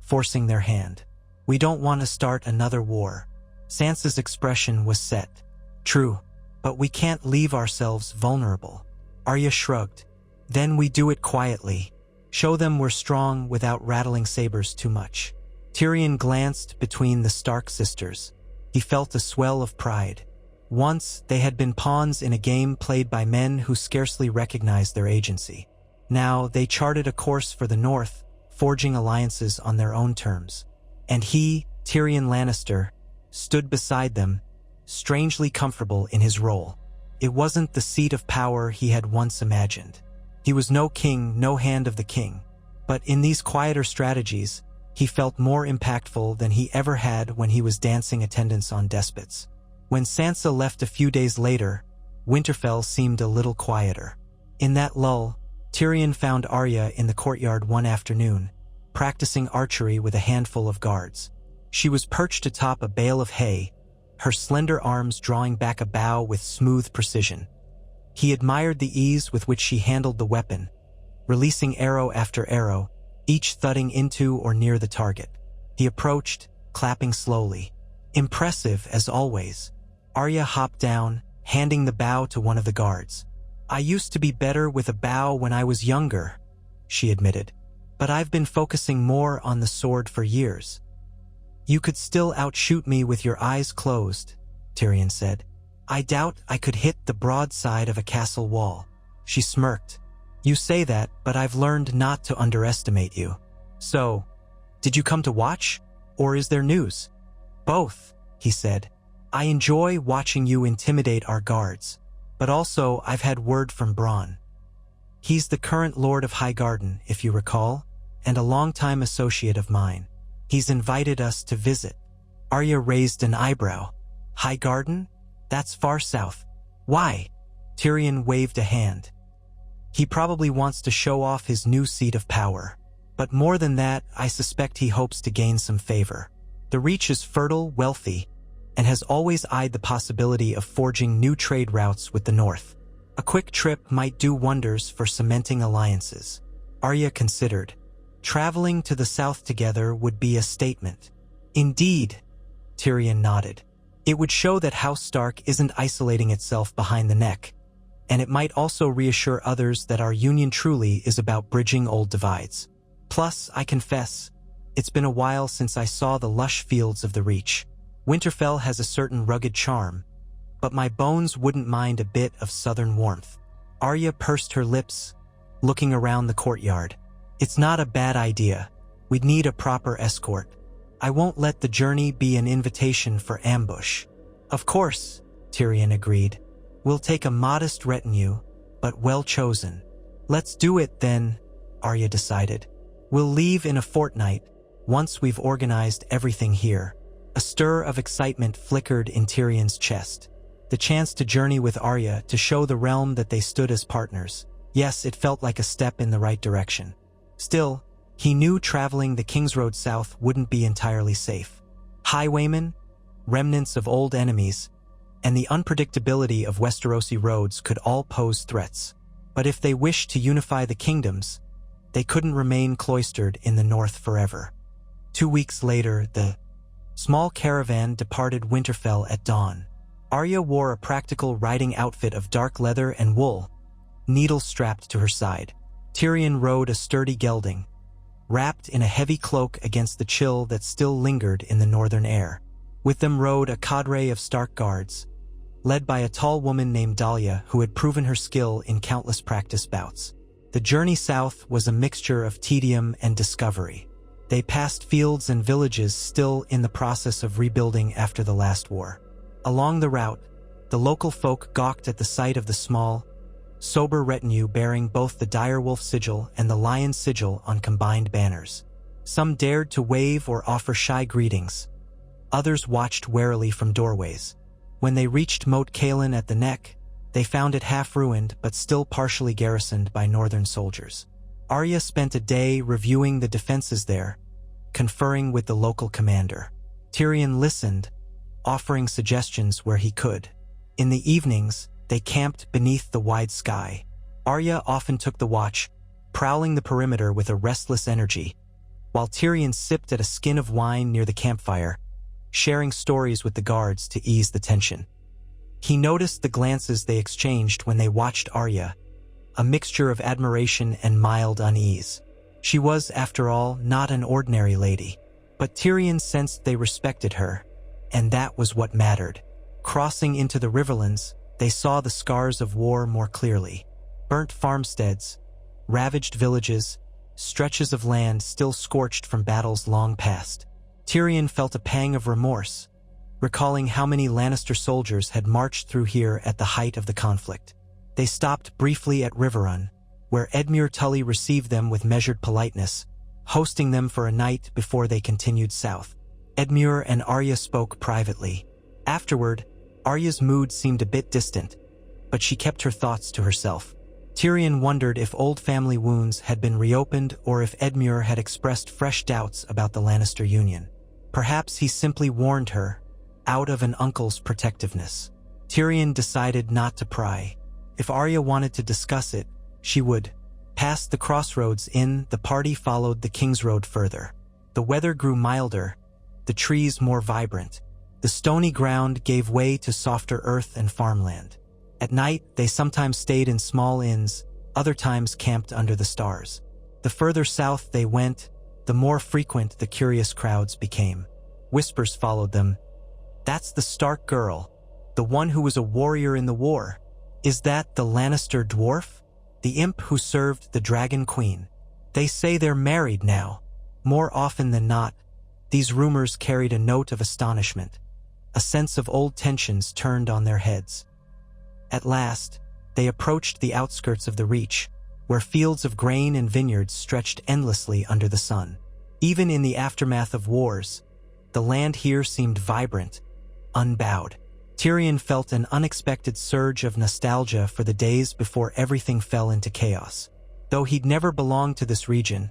forcing their hand. We don't want to start another war." Sansa's expression was set. "True, but we can't leave ourselves vulnerable." Arya shrugged. "Then we do it quietly. Show them we're strong without rattling sabers too much." Tyrion glanced between the Stark sisters. He felt a swell of pride. Once, they had been pawns in a game played by men who scarcely recognized their agency. Now, they charted a course for the North, forging alliances on their own terms. And he, Tyrion Lannister, stood beside them, strangely comfortable in his role. It wasn't the seat of power he had once imagined. He was no king, no hand of the king. But in these quieter strategies, he felt more impactful than he ever had when he was dancing attendance on despots. When Sansa left a few days later, Winterfell seemed a little quieter. In that lull, Tyrion found Arya in the courtyard one afternoon, practicing archery with a handful of guards. She was perched atop a bale of hay, her slender arms drawing back a bow with smooth precision. He admired the ease with which she handled the weapon, releasing arrow after arrow, each thudding into or near the target. He approached, clapping slowly. Impressive as always. Arya hopped down, handing the bow to one of the guards. "I used to be better with a bow when I was younger," she admitted, "but I've been focusing more on the sword for years." "You could still outshoot me with your eyes closed," Tyrion said. "I doubt I could hit the broadside of a castle wall." She smirked. "You say that, but I've learned not to underestimate you." "So, did you come to watch? Or is there news?" "Both," he said. "I enjoy watching you intimidate our guards, but also I've had word from Bronn. He's the current Lord of Highgarden, if you recall, and a longtime associate of mine. He's invited us to visit." Arya raised an eyebrow. "Highgarden? That's far south. Why?" Tyrion waved a hand. "He probably wants to show off his new seat of power. But more than that, I suspect he hopes to gain some favor. The Reach is fertile, wealthy, and has always eyed the possibility of forging new trade routes with the North. A quick trip might do wonders for cementing alliances." Arya considered. Traveling to the south together would be a statement. "Indeed," Tyrion nodded. "It would show that House Stark isn't isolating itself behind the neck, and it might also reassure others that our union truly is about bridging old divides. Plus, I confess, it's been a while since I saw the lush fields of the Reach. Winterfell has a certain rugged charm, but my bones wouldn't mind a bit of southern warmth." Arya pursed her lips, looking around the courtyard. "It's not a bad idea. We'd need a proper escort. I won't let the journey be an invitation for ambush." "Of course," Tyrion agreed. "We'll take a modest retinue, but well chosen." "Let's do it then," Arya decided. "We'll leave in a fortnight, once we've organized everything here." A stir of excitement flickered in Tyrion's chest. The chance to journey with Arya, to show the realm that they stood as partners. Yes, it felt like a step in the right direction. Still, he knew traveling the King's Road south wouldn't be entirely safe. Highwaymen, remnants of old enemies, and the unpredictability of Westerosi roads could all pose threats. But if they wished to unify the kingdoms, they couldn't remain cloistered in the north forever. 2 weeks later, the small caravan departed Winterfell at dawn. Arya wore a practical riding outfit of dark leather and wool, needle strapped to her side. Tyrion rode a sturdy gelding, wrapped in a heavy cloak against the chill that still lingered in the northern air. With them rode a cadre of Stark guards, led by a tall woman named Dahlia who had proven her skill in countless practice bouts. The journey south was a mixture of tedium and discovery. They passed fields and villages still in the process of rebuilding after the last war. Along the route, the local folk gawked at the sight of the small, sober retinue bearing both the direwolf sigil and the lion sigil on combined banners. Some dared to wave or offer shy greetings. Others watched warily from doorways. When they reached Moat Cailin at the neck, they found it half-ruined but still partially garrisoned by northern soldiers. Arya spent a day reviewing the defenses there, conferring with the local commander. Tyrion listened, offering suggestions where he could. In the evenings, they camped beneath the wide sky. Arya often took the watch, prowling the perimeter with a restless energy, while Tyrion sipped at a skin of wine near the campfire, sharing stories with the guards to ease the tension. He noticed the glances they exchanged when they watched Arya, a mixture of admiration and mild unease. She was, after all, not an ordinary lady, but Tyrion sensed they respected her, and that was what mattered. Crossing into the Riverlands, they saw the scars of war more clearly. Burnt farmsteads, ravaged villages, stretches of land still scorched from battles long past. Tyrion felt a pang of remorse, recalling how many Lannister soldiers had marched through here at the height of the conflict. They stopped briefly at Riverrun, where Edmure Tully received them with measured politeness, hosting them for a night before they continued south. Edmure and Arya spoke privately. Afterward, Arya's mood seemed a bit distant, but she kept her thoughts to herself. Tyrion wondered if old family wounds had been reopened or if Edmure had expressed fresh doubts about the Lannister union. Perhaps he simply warned her, out of an uncle's protectiveness. Tyrion decided not to pry. If Arya wanted to discuss it, she would. Past the crossroads inn, the party followed the King's Road further. The weather grew milder, the trees more vibrant. The stony ground gave way to softer earth and farmland. At night, they sometimes stayed in small inns, other times camped under the stars. The further south they went, the more frequent the curious crowds became. Whispers followed them. "That's the Stark girl, the one who was a warrior in the war. Is that the Lannister dwarf? The imp who served the Dragon Queen? They say they're married now." More often than not, these rumors carried a note of astonishment. A sense of old tensions turned on their heads. At last, they approached the outskirts of the Reach, where fields of grain and vineyards stretched endlessly under the sun. Even in the aftermath of wars, the land here seemed vibrant, unbowed. Tyrion felt an unexpected surge of nostalgia for the days before everything fell into chaos. Though he'd never belonged to this region,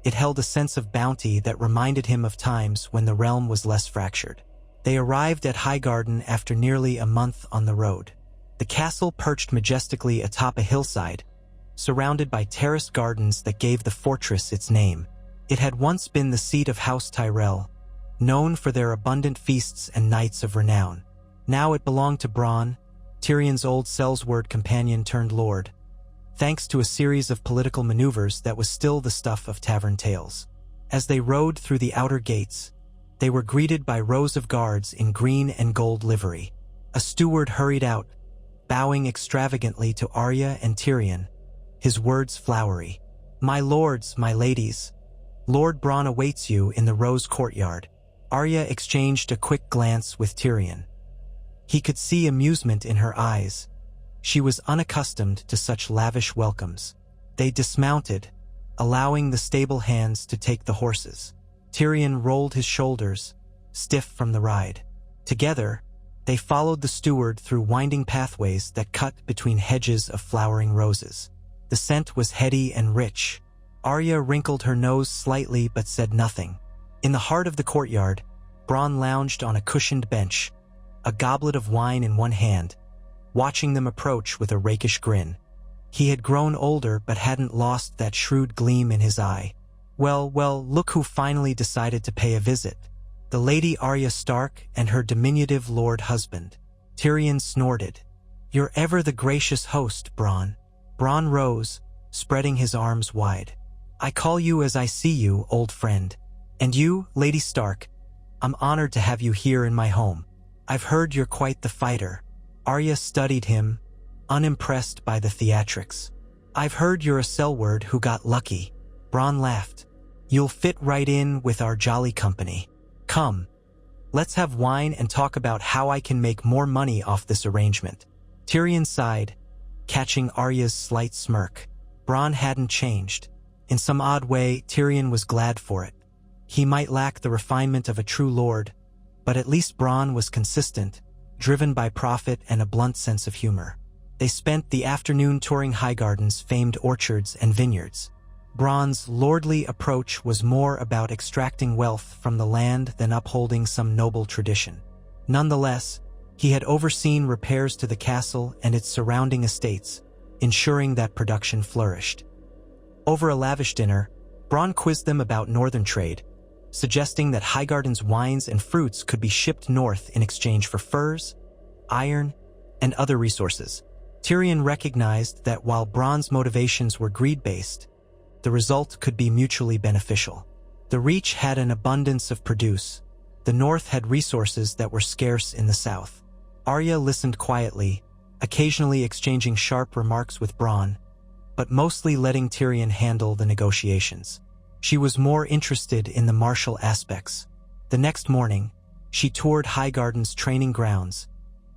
it held a sense of bounty that reminded him of times when the realm was less fractured. They arrived at Highgarden after nearly a month on the road. The castle perched majestically atop a hillside, surrounded by terraced gardens that gave the fortress its name. It had once been the seat of House Tyrell, known for their abundant feasts and knights of renown. Now it belonged to Bronn, Tyrion's old Sellsword companion turned lord, thanks to a series of political maneuvers that was still the stuff of tavern tales. As they rode through the outer gates, they were greeted by rows of guards in green and gold livery. A steward hurried out, bowing extravagantly to Arya and Tyrion, his words flowery. "My lords, my ladies, Lord Bronn awaits you in the Rose Courtyard." Arya exchanged a quick glance with Tyrion. He could see amusement in her eyes. She was unaccustomed to such lavish welcomes. They dismounted, allowing the stable hands to take the horses. Tyrion rolled his shoulders, stiff from the ride. Together, they followed the steward through winding pathways that cut between hedges of flowering roses. The scent was heady and rich. Arya wrinkled her nose slightly but said nothing. In the heart of the courtyard, Bronn lounged on a cushioned bench, a goblet of wine in one hand, watching them approach with a rakish grin. He had grown older but hadn't lost that shrewd gleam in his eye. Well, look who finally decided to pay a visit. The Lady Arya Stark and her diminutive lord husband. Tyrion snorted. "You're ever the gracious host, Bronn." Bronn rose, spreading his arms wide. "I call you as I see you, old friend. And you, Lady Stark, I'm honored to have you here in my home. I've heard you're quite the fighter." Arya studied him, unimpressed by the theatrics. "I've heard you're a Selward who got lucky." Bronn laughed. "You'll fit right in with our jolly company. Come, let's have wine and talk about how I can make more money off this arrangement." Tyrion sighed, catching Arya's slight smirk. Bronn hadn't changed. In some odd way, Tyrion was glad for it. He might lack the refinement of a true lord, but at least Bronn was consistent, driven by profit and a blunt sense of humor. They spent the afternoon touring Highgarden's famed orchards and vineyards. Bronn's lordly approach was more about extracting wealth from the land than upholding some noble tradition. Nonetheless, he had overseen repairs to the castle and its surrounding estates, ensuring that production flourished. Over a lavish dinner, Bronn quizzed them about northern trade, suggesting that Highgarden's wines and fruits could be shipped north in exchange for furs, iron, and other resources. Tyrion recognized that while Bronn's motivations were greed-based, the result could be mutually beneficial. The Reach had an abundance of produce. The north had resources that were scarce in the south. Arya listened quietly, occasionally exchanging sharp remarks with Bronn, but mostly letting Tyrion handle the negotiations. She was more interested in the martial aspects. The next morning, she toured Highgarden's training grounds,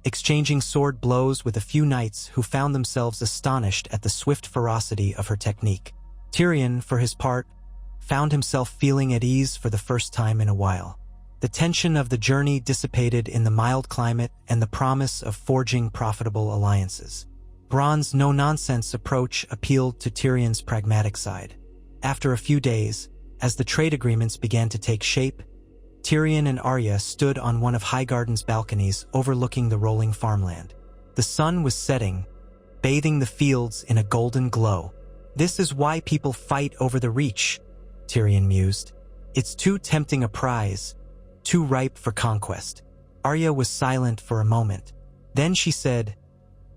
exchanging sword blows with a few knights who found themselves astonished at the swift ferocity of her technique. Tyrion, for his part, found himself feeling at ease for the first time in a while. The tension of the journey dissipated in the mild climate and the promise of forging profitable alliances. Bronn's no-nonsense approach appealed to Tyrion's pragmatic side. After a few days, as the trade agreements began to take shape, Tyrion and Arya stood on one of Highgarden's balconies overlooking the rolling farmland. The sun was setting, bathing the fields in a golden glow. "This is why people fight over the Reach," Tyrion mused. "It's too tempting a prize, too ripe for conquest." Arya was silent for a moment. Then she said,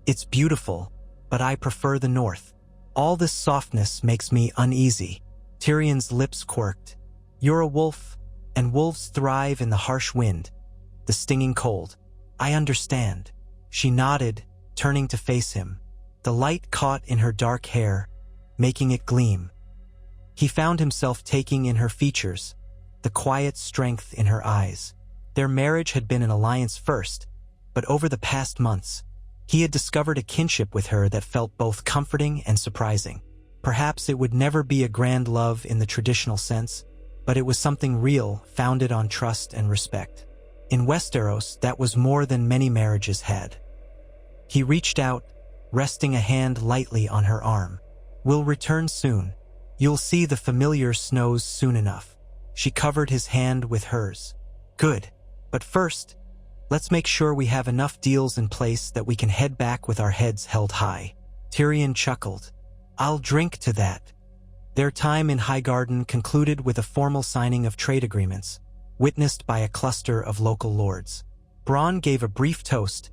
"It's beautiful, but I prefer the north. All this softness makes me uneasy." Tyrion's lips quirked. "You're a wolf, and wolves thrive in the harsh wind, the stinging cold. I understand." She nodded, turning to face him. The light caught in her dark hair, making it gleam. He found himself taking in her features, the quiet strength in her eyes. Their marriage had been an alliance first, but over the past months, he had discovered a kinship with her that felt both comforting and surprising. Perhaps it would never be a grand love in the traditional sense, but it was something real, founded on trust and respect. In Westeros, that was more than many marriages had. He reached out, resting a hand lightly on her arm. "We'll return soon. You'll see the familiar snows soon enough." She covered his hand with hers. "Good. But first, let's make sure we have enough deals in place that we can head back with our heads held high." Tyrion chuckled. "I'll drink to that." Their time in Highgarden concluded with a formal signing of trade agreements, witnessed by a cluster of local lords. Bronn gave a brief toast,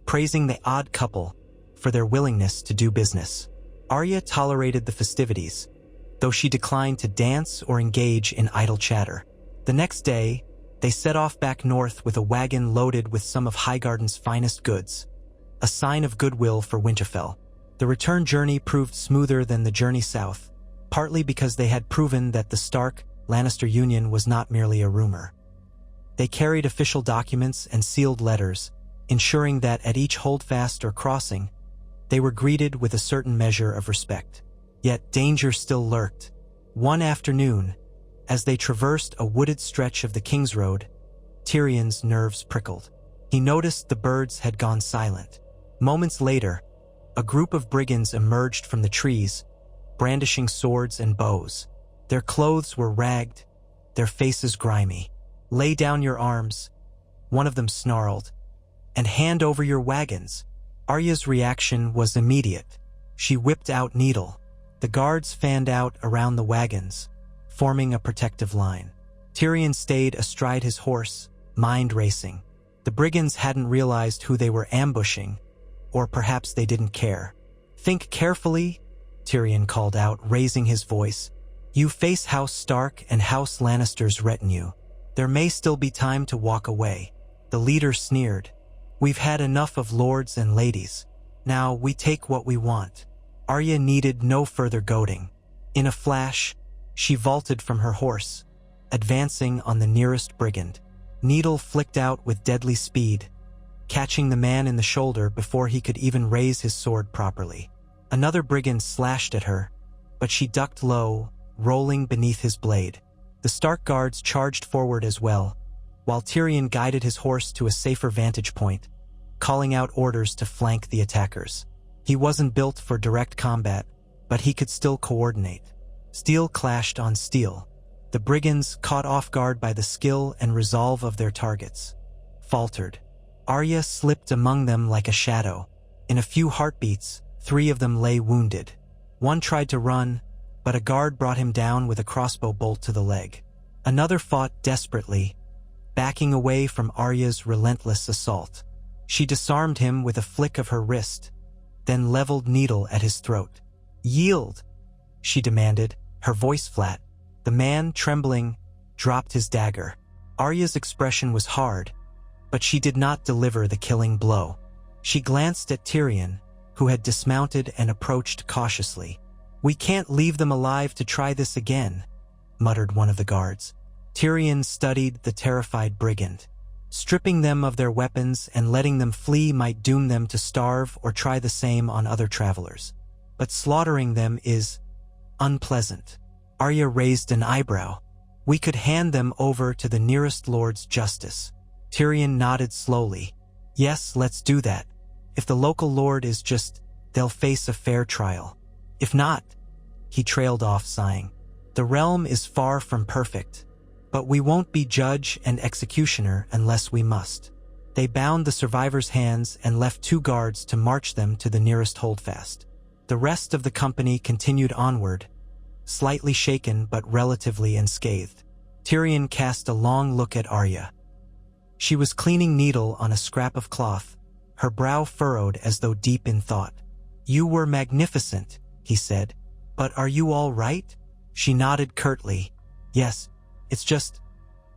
praising the odd couple for their willingness to do business. Arya tolerated the festivities, though she declined to dance or engage in idle chatter. The next day, they set off back north with a wagon loaded with some of Highgarden's finest goods, a sign of goodwill for Winterfell. The return journey proved smoother than the journey south, partly because they had proven that the Stark-Lannister union was not merely a rumor. They carried official documents and sealed letters, ensuring that at each holdfast or crossing, they were greeted with a certain measure of respect. Yet danger still lurked. One afternoon, as they traversed a wooded stretch of the King's Road, Tyrion's nerves prickled. He noticed the birds had gone silent. Moments later, a group of brigands emerged from the trees, brandishing swords and bows. Their clothes were ragged, their faces grimy. "Lay down your arms," one of them snarled, "and hand over your wagons." Arya's reaction was immediate. She whipped out Needle. The guards fanned out around the wagons, forming a protective line. Tyrion stayed astride his horse, mind racing. The brigands hadn't realized who they were ambushing, or perhaps they didn't care. "Think carefully," Tyrion called out, raising his voice. "You face House Stark and House Lannister's retinue. There may still be time to walk away." The leader sneered. "We've had enough of lords and ladies. Now we take what we want." Arya needed no further goading. In a flash, she vaulted from her horse, advancing on the nearest brigand. Needle flicked out with deadly speed, catching the man in the shoulder before he could even raise his sword properly. Another brigand slashed at her, but she ducked low, rolling beneath his blade. The Stark guards charged forward as well, while Tyrion guided his horse to a safer vantage point, calling out orders to flank the attackers. He wasn't built for direct combat, but he could still coordinate. Steel clashed on steel. The brigands, caught off guard by the skill and resolve of their targets, faltered. Arya slipped among them like a shadow. In a few heartbeats, 3 of them lay wounded. One tried to run, but a guard brought him down with a crossbow bolt to the leg. Another fought desperately, backing away from Arya's relentless assault. She disarmed him with a flick of her wrist, then leveled Needle at his throat. "Yield," she demanded, her voice flat. The man, trembling, dropped his dagger. Arya's expression was hard, but she did not deliver the killing blow. She glanced at Tyrion, who had dismounted and approached cautiously. "We can't leave them alive to try this again," muttered one of the guards. Tyrion studied the terrified brigand. Stripping them of their weapons and letting them flee might doom them to starve or try the same on other travelers. But slaughtering them is unpleasant. Arya raised an eyebrow. We could hand them over to the nearest Lord's Justice. Tyrion nodded slowly. Yes, let's do that. If the local lord is just, they'll face a fair trial. If not, he trailed off sighing. The realm is far from perfect, but we won't be judge and executioner unless we must. They bound the survivors' hands and left 2 guards to march them to the nearest holdfast. The rest of the company continued onward, slightly shaken but relatively unscathed. Tyrion cast a long look at Arya. She was cleaning needle on a scrap of cloth, her brow furrowed as though deep in thought. You were magnificent, he said. But are you all right? She nodded curtly. Yes, it's just,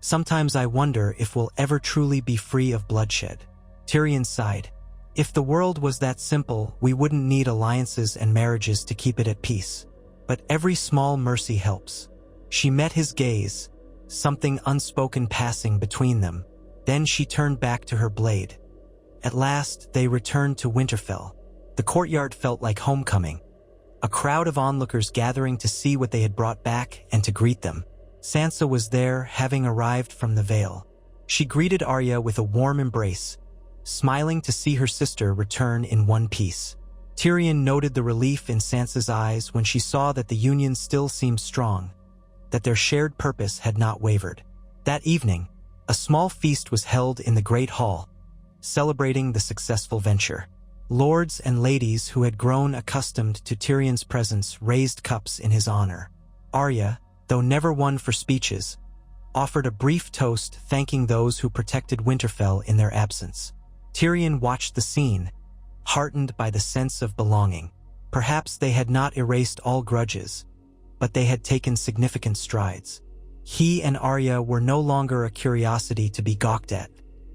sometimes I wonder if we'll ever truly be free of bloodshed. Tyrion sighed. If the world was that simple, we wouldn't need alliances and marriages to keep it at peace. But every small mercy helps. She met his gaze, something unspoken passing between them. Then she turned back to her blade. At last, they returned to Winterfell. The courtyard felt like homecoming. A crowd of onlookers gathering to see what they had brought back and to greet them. Sansa was there, having arrived from the Vale. She greeted Arya with a warm embrace, smiling to see her sister return in one piece. Tyrion noted the relief in Sansa's eyes when she saw that the union still seemed strong, that their shared purpose had not wavered. That evening, a small feast was held in the Great Hall, celebrating the successful venture. Lords and ladies who had grown accustomed to Tyrion's presence raised cups in his honor. Arya, though never one for speeches, offered a brief toast thanking those who protected Winterfell in their absence. Tyrion watched the scene, heartened by the sense of belonging. Perhaps they had not erased all grudges, but they had taken significant strides. He and Arya were no longer a curiosity to be gawked at.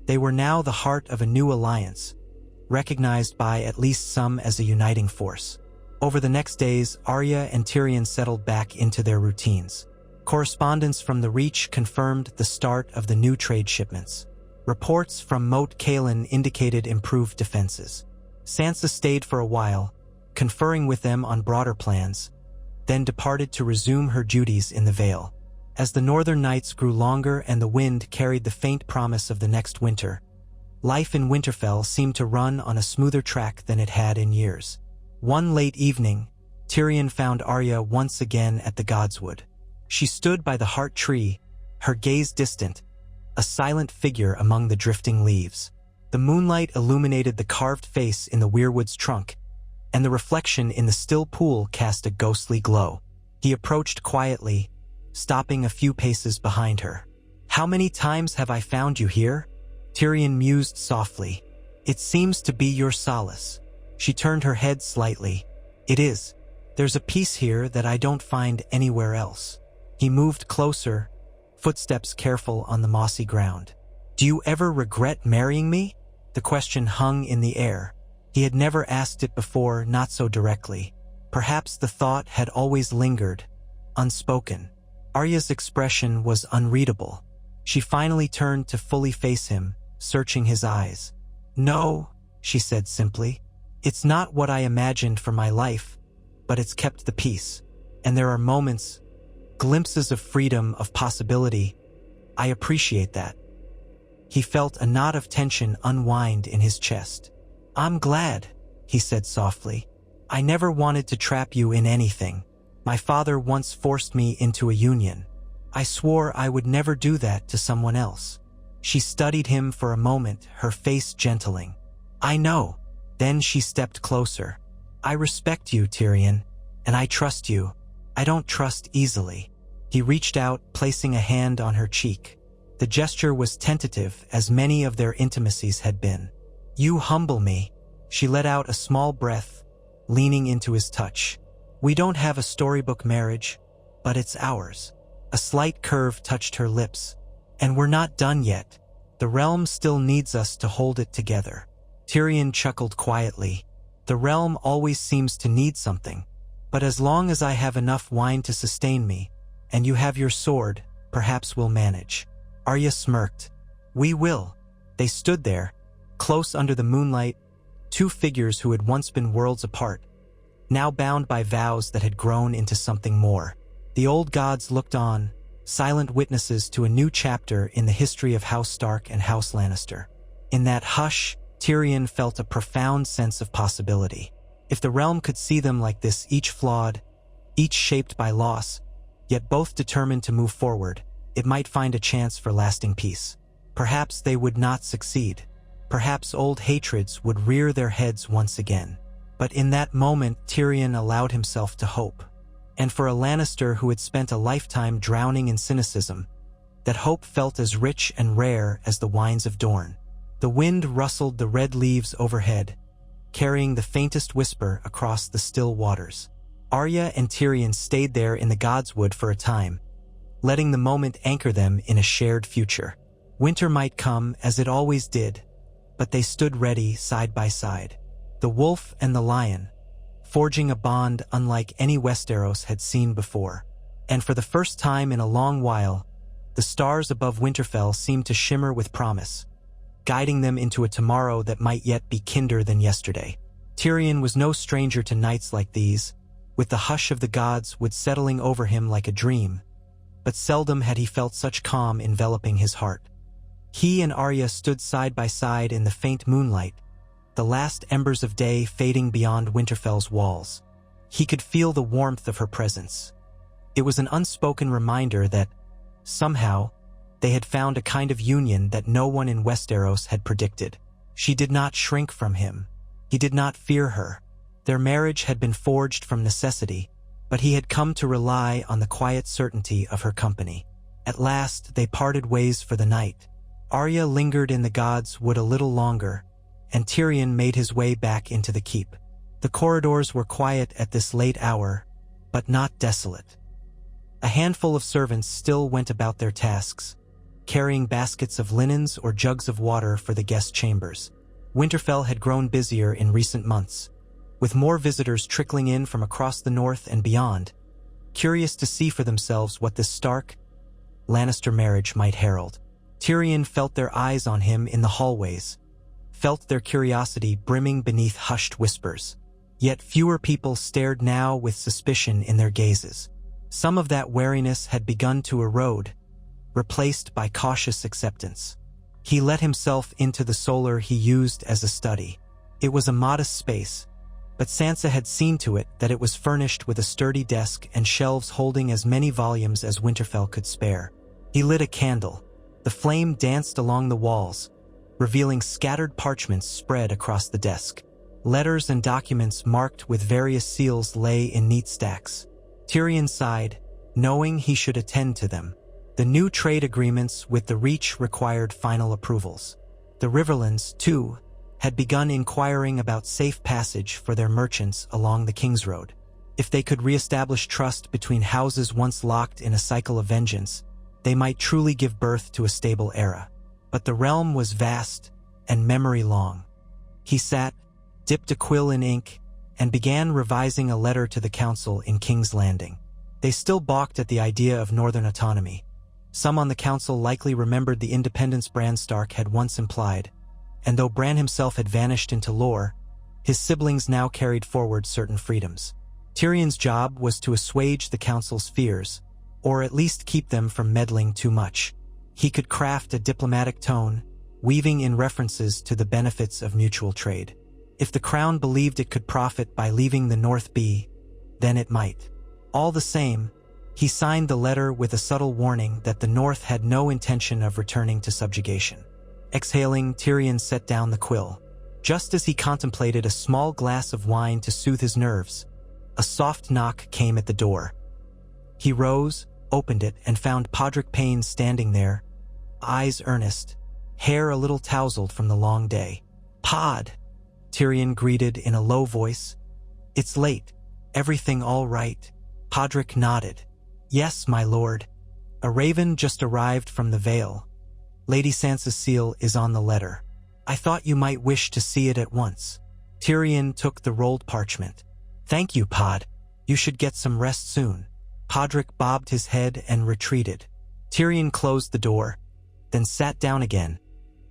They were now the heart of a new alliance, recognized by at least some as a uniting force. Over the next days, Arya and Tyrion settled back into their routines. Correspondence from the Reach confirmed the start of the new trade shipments. Reports from Moat Cailin indicated improved defenses. Sansa stayed for a while, conferring with them on broader plans, then departed to resume her duties in the Vale. As the northern nights grew longer and the wind carried the faint promise of the next winter, life in Winterfell seemed to run on a smoother track than it had in years. One late evening, Tyrion found Arya once again at the Godswood. She stood by the heart tree, her gaze distant, a silent figure among the drifting leaves. The moonlight illuminated the carved face in the weirwood's trunk, and the reflection in the still pool cast a ghostly glow. He approached quietly, stopping a few paces behind her. "How many times have I found you here?" Tyrion mused softly. "It seems to be your solace." She turned her head slightly. "It is. There's a peace here that I don't find anywhere else." He moved closer, footsteps careful on the mossy ground. "Do you ever regret marrying me?" The question hung in the air. He had never asked it before, not so directly. Perhaps the thought had always lingered, unspoken. Arya's expression was unreadable. She finally turned to fully face him, searching his eyes. "No," she said simply. "It's not what I imagined for my life, but it's kept the peace. And there are moments, glimpses of freedom, of possibility. I appreciate that." He felt a knot of tension unwind in his chest. "I'm glad," he said softly. "I never wanted to trap you in anything. My father once forced me into a union. I swore I would never do that to someone else." She studied him for a moment, her face gentling. "I know." Then she stepped closer. "I respect you, Tyrion, and I trust you. I don't trust easily." He reached out, placing a hand on her cheek. The gesture was tentative, as many of their intimacies had been. "You humble me." She let out a small breath, leaning into his touch. "We don't have a storybook marriage, but it's ours." A slight curve touched her lips. "And we're not done yet. The realm still needs us to hold it together." Tyrion chuckled quietly. "The realm always seems to need something. But as long as I have enough wine to sustain me, and you have your sword, perhaps we'll manage." Arya smirked. "We will." They stood there, close under the moonlight, two figures who had once been worlds apart, now bound by vows that had grown into something more. The old gods looked on, silent witnesses to a new chapter in the history of House Stark and House Lannister. In that hush, Tyrion felt a profound sense of possibility. If the realm could see them like this, each flawed, each shaped by loss, yet both determined to move forward, it might find a chance for lasting peace. Perhaps they would not succeed. Perhaps old hatreds would rear their heads once again. But in that moment, Tyrion allowed himself to hope. And for a Lannister who had spent a lifetime drowning in cynicism, that hope felt as rich and rare as the wines of Dorne. The wind rustled the red leaves overhead, carrying the faintest whisper across the still waters. Arya and Tyrion stayed there in the Godswood for a time, letting the moment anchor them in a shared future. Winter might come, as it always did, but they stood ready side by side. The wolf and the lion, forging a bond unlike any Westeros had seen before. And for the first time in a long while, the stars above Winterfell seemed to shimmer with promise, guiding them into a tomorrow that might yet be kinder than yesterday. Tyrion was no stranger to nights like these, with the hush of the gods settling over him like a dream, but seldom had he felt such calm enveloping his heart. He and Arya stood side by side in the faint moonlight, the last embers of day fading beyond Winterfell's walls. He could feel the warmth of her presence. It was an unspoken reminder that, somehow, they had found a kind of union that no one in Westeros had predicted. She did not shrink from him. He did not fear her. Their marriage had been forged from necessity, but he had come to rely on the quiet certainty of her company. At last, they parted ways for the night. Arya lingered in the Godswood a little longer, and Tyrion made his way back into the keep. The corridors were quiet at this late hour, but not desolate. A handful of servants still went about their tasks, carrying baskets of linens or jugs of water for the guest chambers. Winterfell had grown busier in recent months, with more visitors trickling in from across the north and beyond, curious to see for themselves what this Stark, Lannister marriage might herald. Tyrion felt their eyes on him in the hallways, felt their curiosity brimming beneath hushed whispers. Yet fewer people stared now with suspicion in their gazes. Some of that wariness had begun to erode, replaced by cautious acceptance. He let himself into the solar he used as a study. It was a modest space, but Sansa had seen to it that it was furnished with a sturdy desk and shelves holding as many volumes as Winterfell could spare. He lit a candle. The flame danced along the walls, revealing scattered parchments spread across the desk. Letters and documents marked with various seals lay in neat stacks. Tyrion sighed, knowing he should attend to them. The new trade agreements with the Reach required final approvals. The Riverlands, too, had begun inquiring about safe passage for their merchants along the King's Road. If they could re-establish trust between houses once locked in a cycle of vengeance, they might truly give birth to a stable era. But the realm was vast and memory long. He sat, dipped a quill in ink, and began revising a letter to the council in King's Landing. They still balked at the idea of northern autonomy. Some on the council likely remembered the independence Bran Stark had once implied, and though Bran himself had vanished into lore, his siblings now carried forward certain freedoms. Tyrion's job was to assuage the council's fears, or at least keep them from meddling too much. He could craft a diplomatic tone, weaving in references to the benefits of mutual trade. If the crown believed it could profit by leaving the North be, then it might. All the same, he signed the letter with a subtle warning that the North had no intention of returning to subjugation. Exhaling, Tyrion set down the quill. Just as he contemplated a small glass of wine to soothe his nerves, a soft knock came at the door. He rose, opened it, and found Podrick Payne standing there, eyes earnest, hair a little tousled from the long day. "Pod," Tyrion greeted in a low voice. "It's late. Everything all right?" Podrick nodded. "Yes, my lord. A raven just arrived from the Vale. Lady Sansa's seal is on the letter. I thought you might wish to see it at once." Tyrion took the rolled parchment. "Thank you, Pod. You should get some rest soon." Podrick bobbed his head and retreated. Tyrion closed the door, then sat down again,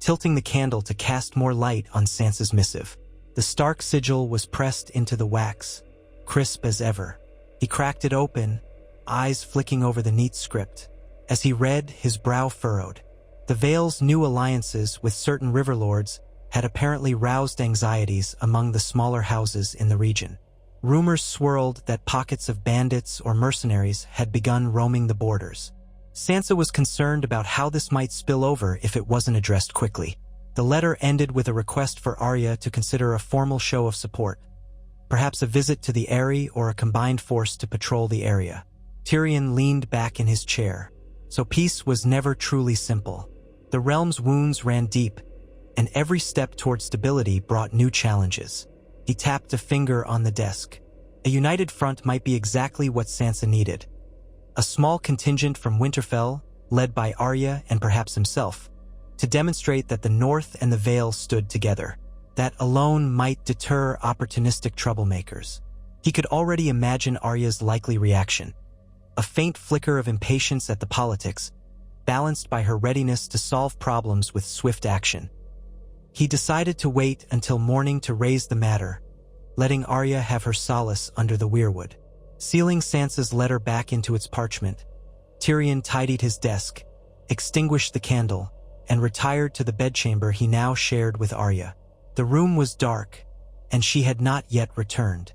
tilting the candle to cast more light on Sansa's missive. The Stark sigil was pressed into the wax, crisp as ever. He cracked it open, eyes flicking over the neat script. As he read, his brow furrowed. The Vale's new alliances with certain river lords had apparently roused anxieties among the smaller houses in the region. Rumors swirled that pockets of bandits or mercenaries had begun roaming the borders. Sansa was concerned about how this might spill over if it wasn't addressed quickly. The letter ended with a request for Arya to consider a formal show of support, perhaps a visit to the Eyrie or a combined force to patrol the area. Tyrion leaned back in his chair. So peace was never truly simple. The realm's wounds ran deep, and every step toward stability brought new challenges. He tapped a finger on the desk. A united front might be exactly what Sansa needed. A small contingent from Winterfell, led by Arya and perhaps himself, to demonstrate that the North and the Vale stood together. That alone might deter opportunistic troublemakers. He could already imagine Arya's likely reaction. A faint flicker of impatience at the politics, balanced by her readiness to solve problems with swift action. He decided to wait until morning to raise the matter, letting Arya have her solace under the weirwood. Sealing Sansa's letter back into its parchment, Tyrion tidied his desk, extinguished the candle, and retired to the bedchamber he now shared with Arya. The room was dark, and she had not yet returned.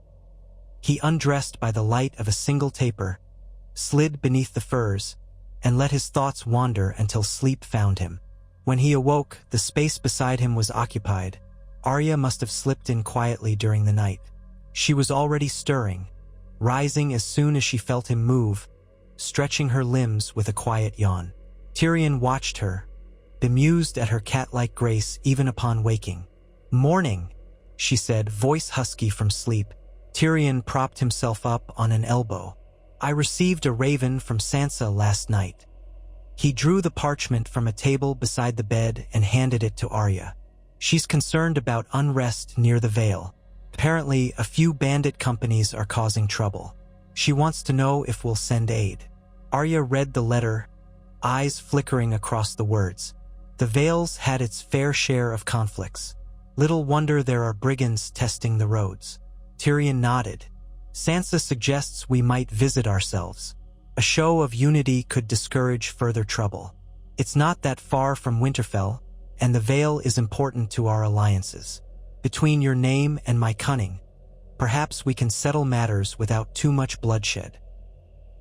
He undressed by the light of a single taper, slid beneath the furs, and let his thoughts wander until sleep found him. When he awoke, the space beside him was occupied. Arya must have slipped in quietly during the night. She was already stirring, rising as soon as she felt him move, stretching her limbs with a quiet yawn. Tyrion watched her, bemused at her cat-like grace even upon waking. "Morning," she said, voice husky from sleep. Tyrion propped himself up on an elbow. "I received a raven from Sansa last night." He drew the parchment from a table beside the bed and handed it to Arya. "She's concerned about unrest near the Vale. Apparently, a few bandit companies are causing trouble. She wants to know if we'll send aid." Arya read the letter, eyes flickering across the words. The Vale's had its fair share of conflicts. Little wonder there are brigands testing the roads. Tyrion nodded. "Sansa suggests we might visit ourselves. A show of unity could discourage further trouble. It's not that far from Winterfell, and the Vale is important to our alliances. Between your name and my cunning, perhaps we can settle matters without too much bloodshed."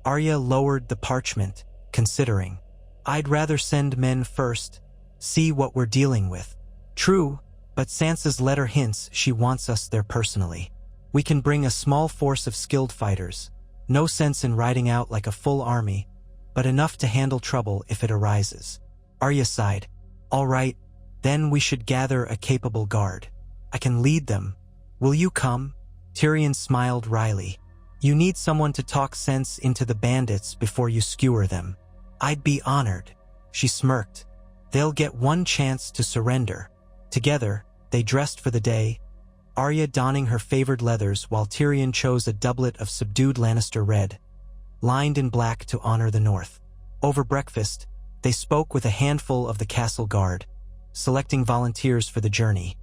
Arya lowered the parchment, considering. "I'd rather send men first, see what we're dealing with." "True, but Sansa's letter hints she wants us there personally. We can bring a small force of skilled fighters. No sense in riding out like a full army, but enough to handle trouble if it arises." Arya sighed. "All right, then we should gather a capable guard. I can lead them. Will you come?" Tyrion smiled wryly. "You need someone to talk sense into the bandits before you skewer them." "I'd be honored." She smirked. "They'll get one chance to surrender." Together, they dressed for the day, Arya donning her favored leathers while Tyrion chose a doublet of subdued Lannister red, lined in black to honor the North. Over breakfast, they spoke with a handful of the castle guard, selecting volunteers for the journey.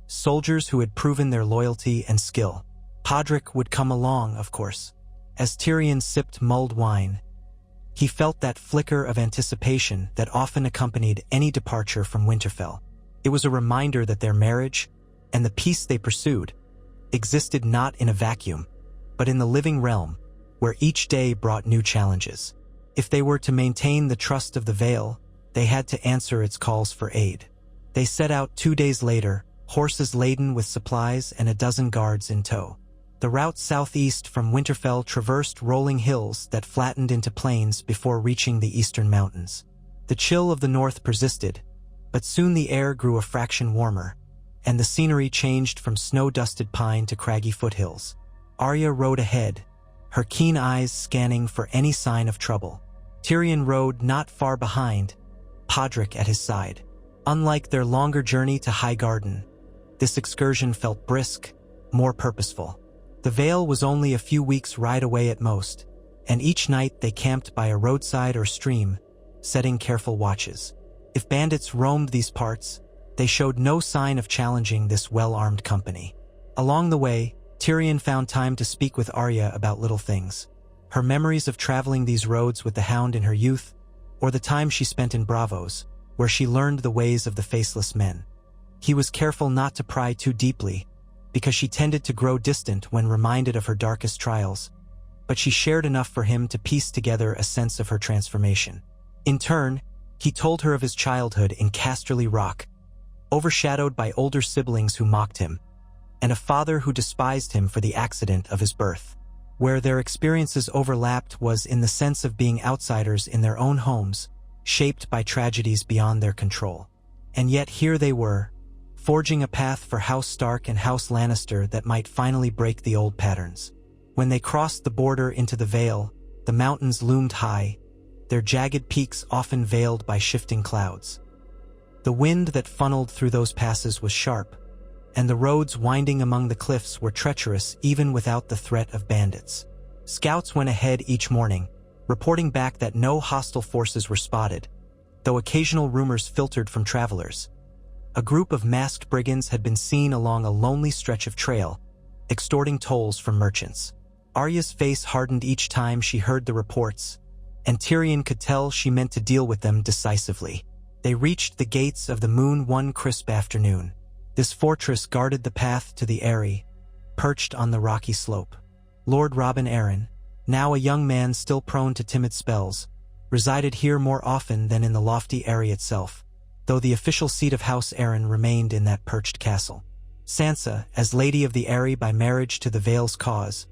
Soldiers who had proven their loyalty and skill. Podrick would come along, of course. As Tyrion sipped mulled wine, he felt that flicker of anticipation that often accompanied any departure from Winterfell. It was a reminder that their marriage, and the peace they pursued, existed not in a vacuum, but in the living realm, where each day brought new challenges. If they were to maintain the trust of the Vale, they had to answer its calls for aid. They set out 2 days later, horses laden with supplies and a dozen guards in tow. The route southeast from Winterfell traversed rolling hills that flattened into plains before reaching the eastern mountains. The chill of the north persisted, but soon the air grew a fraction warmer, and the scenery changed from snow-dusted pine to craggy foothills. Arya rode ahead, her keen eyes scanning for any sign of trouble. Tyrion rode not far behind, Podrick at his side. Unlike their longer journey to Highgarden, this excursion felt brisk, more purposeful. The Vale was only a few weeks' ride away at most, and each night they camped by a roadside or stream, setting careful watches. If bandits roamed these parts, they showed no sign of challenging this well-armed company. Along the way, Tyrion found time to speak with Arya about little things. Her memories of traveling these roads with the Hound in her youth, or the time she spent in Bravos, where she learned the ways of the faceless men. He was careful not to pry too deeply, because she tended to grow distant when reminded of her darkest trials, but she shared enough for him to piece together a sense of her transformation. In turn, he told her of his childhood in Casterly Rock, overshadowed by older siblings who mocked him, and a father who despised him for the accident of his birth. Where their experiences overlapped was in the sense of being outsiders in their own homes, shaped by tragedies beyond their control. And yet here they were, forging a path for House Stark and House Lannister that might finally break the old patterns. When they crossed the border into the Vale, the mountains loomed high, their jagged peaks often veiled by shifting clouds. The wind that funneled through those passes was sharp, and the roads winding among the cliffs were treacherous even without the threat of bandits. Scouts went ahead each morning, reporting back that no hostile forces were spotted, though occasional rumors filtered from travelers. A group of masked brigands had been seen along a lonely stretch of trail, extorting tolls from merchants. Arya's face hardened each time she heard the reports, and Tyrion could tell she meant to deal with them decisively. They reached the gates of the Moon one crisp afternoon. This fortress guarded the path to the Eyrie, perched on the rocky slope. Lord Robin Arryn, now a young man still prone to timid spells, resided here more often than in the lofty Eyrie itself, though the official seat of House Arryn remained in that perched castle. Sansa, as Lady of the Eyrie by marriage to the Vale's cause,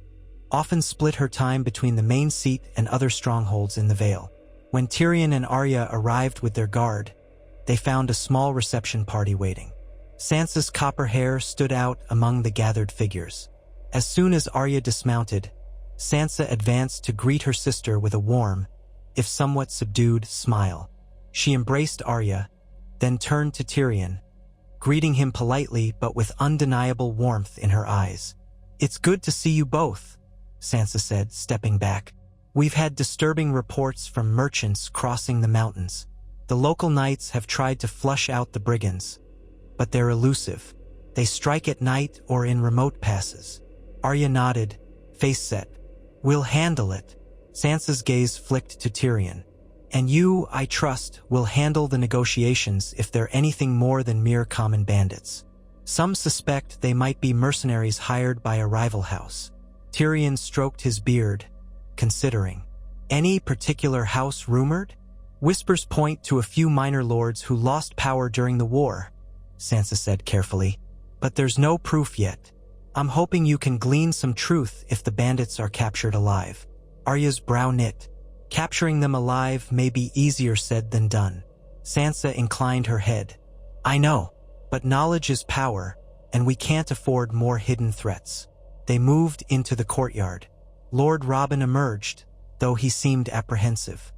often split her time between the main seat and other strongholds in the Vale. When Tyrion and Arya arrived with their guard, they found a small reception party waiting. Sansa's copper hair stood out among the gathered figures. As soon as Arya dismounted, Sansa advanced to greet her sister with a warm, if somewhat subdued, smile. She embraced Arya, then turned to Tyrion, greeting him politely but with undeniable warmth in her eyes. "It's good to see you both," Sansa said, stepping back. "We've had disturbing reports from merchants crossing the mountains. The local knights have tried to flush out the brigands, but they're elusive. They strike at night or in remote passes." Arya nodded, face set. "We'll handle it." Sansa's gaze flicked to Tyrion. "And you, I trust, will handle the negotiations if they're anything more than mere common bandits. Some suspect they might be mercenaries hired by a rival house." Tyrion stroked his beard, considering. "Any particular house rumored?" "Whispers point to a few minor lords who lost power during the war," Sansa said carefully. "But there's no proof yet. I'm hoping you can glean some truth if the bandits are captured alive." Arya's brow knit. "Capturing them alive may be easier said than done." Sansa inclined her head. "I know, but knowledge is power, and we can't afford more hidden threats." They moved into the courtyard. Lord Robin emerged, though he seemed apprehensive.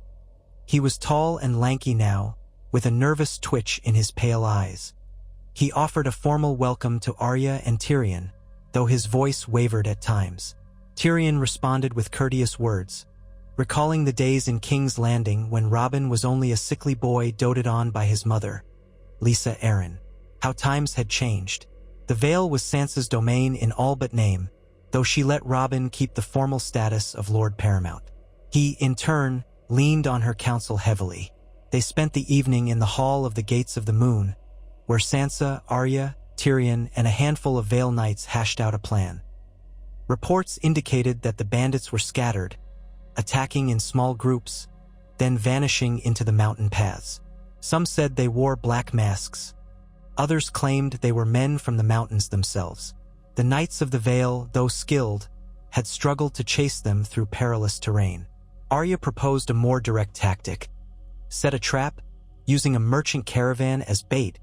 He was tall and lanky now, with a nervous twitch in his pale eyes. He offered a formal welcome to Arya and Tyrion, though his voice wavered at times. Tyrion responded with courteous words, recalling the days in King's Landing when Robin was only a sickly boy doted on by his mother, Lysa Arryn. How times had changed. The Vale was Sansa's domain in all but name, though she let Robin keep the formal status of Lord Paramount. He, in turn, leaned on her counsel heavily. They spent the evening in the Hall of the Gates of the Moon, where Sansa, Arya, Tyrion, and a handful of Vale knights hashed out a plan. Reports indicated that the bandits were scattered, attacking in small groups, then vanishing into the mountain paths. Some said they wore black masks. Others claimed they were men from the mountains themselves. The Knights of the Vale, though skilled, had struggled to chase them through perilous terrain. Arya proposed a more direct tactic: set a trap, using a merchant caravan as bait,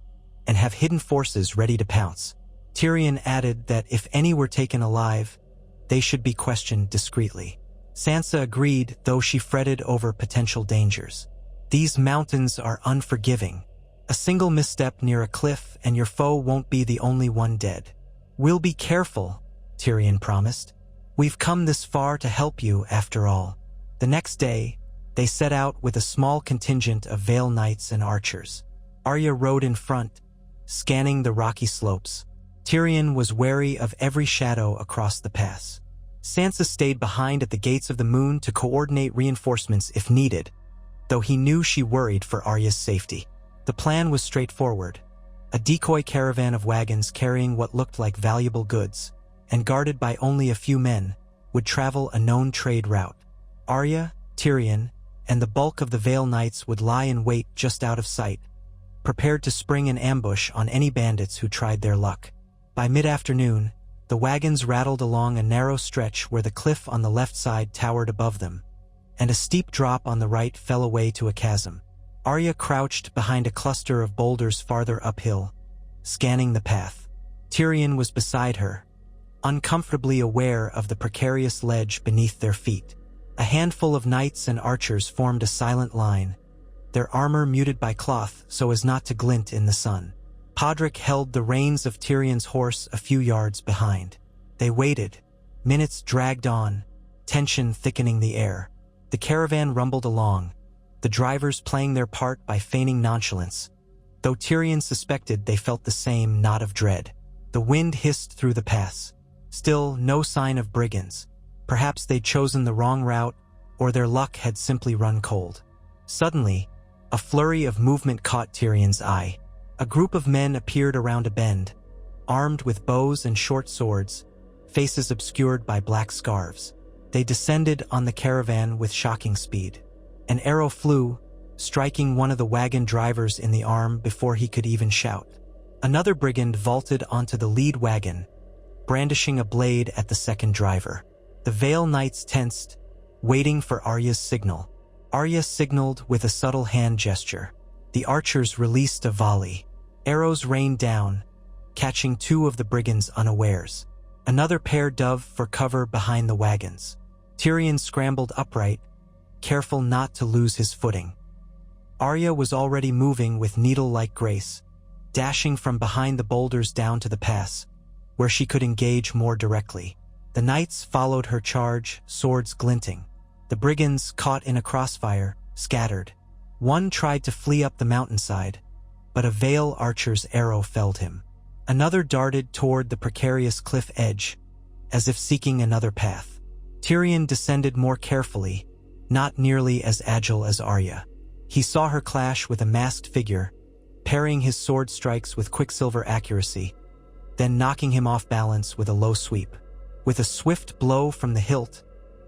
and have hidden forces ready to pounce. Tyrion added that if any were taken alive, they should be questioned discreetly. Sansa agreed, though she fretted over potential dangers. "These mountains are unforgiving. A single misstep near a cliff and your foe won't be the only one dead." "We'll be careful," Tyrion promised. "We've come this far to help you, after all." The next day, they set out with a small contingent of Vale knights and archers. Arya rode in front, scanning the rocky slopes. Tyrion was wary of every shadow across the pass. Sansa stayed behind at the gates of the moon to coordinate reinforcements if needed, though he knew she worried for Arya's safety. The plan was straightforward. A decoy caravan of wagons carrying what looked like valuable goods, and guarded by only a few men, would travel a known trade route. Arya, Tyrion, and the bulk of the Vale Knights would lie in wait just out of sight, prepared to spring an ambush on any bandits who tried their luck. By mid-afternoon, the wagons rattled along a narrow stretch where the cliff on the left side towered above them, and a steep drop on the right fell away to a chasm. Arya crouched behind a cluster of boulders farther uphill, scanning the path. Tyrion was beside her, uncomfortably aware of the precarious ledge beneath their feet. A handful of knights and archers formed a silent line, their armor muted by cloth so as not to glint in the sun. Podrick held the reins of Tyrion's horse a few yards behind. They waited. Minutes dragged on, tension thickening the air. The caravan rumbled along, the drivers playing their part by feigning nonchalance, though Tyrion suspected they felt the same knot of dread. The wind hissed through the pass. Still, no sign of brigands. Perhaps they'd chosen the wrong route, or their luck had simply run cold. Suddenly, a flurry of movement caught Tyrion's eye. A group of men appeared around a bend, armed with bows and short swords, faces obscured by black scarves. They descended on the caravan with shocking speed. An arrow flew, striking one of the wagon drivers in the arm before he could even shout. Another brigand vaulted onto the lead wagon, brandishing a blade at the second driver. The Vale Knights tensed, waiting for Arya's signal. Arya signaled with a subtle hand gesture. The archers released a volley. Arrows rained down, catching two of the brigands unawares. Another pair dove for cover behind the wagons. Tyrion scrambled upright, careful not to lose his footing. Arya was already moving with needle-like grace, dashing from behind the boulders down to the pass, where she could engage more directly. The knights followed her charge, swords glinting. The brigands, caught in a crossfire, scattered. One tried to flee up the mountainside, but a Vale archer's arrow felled him. Another darted toward the precarious cliff edge, as if seeking another path. Tyrion descended more carefully, not nearly as agile as Arya. He saw her clash with a masked figure, parrying his sword strikes with quicksilver accuracy, then knocking him off balance with a low sweep. With a swift blow from the hilt,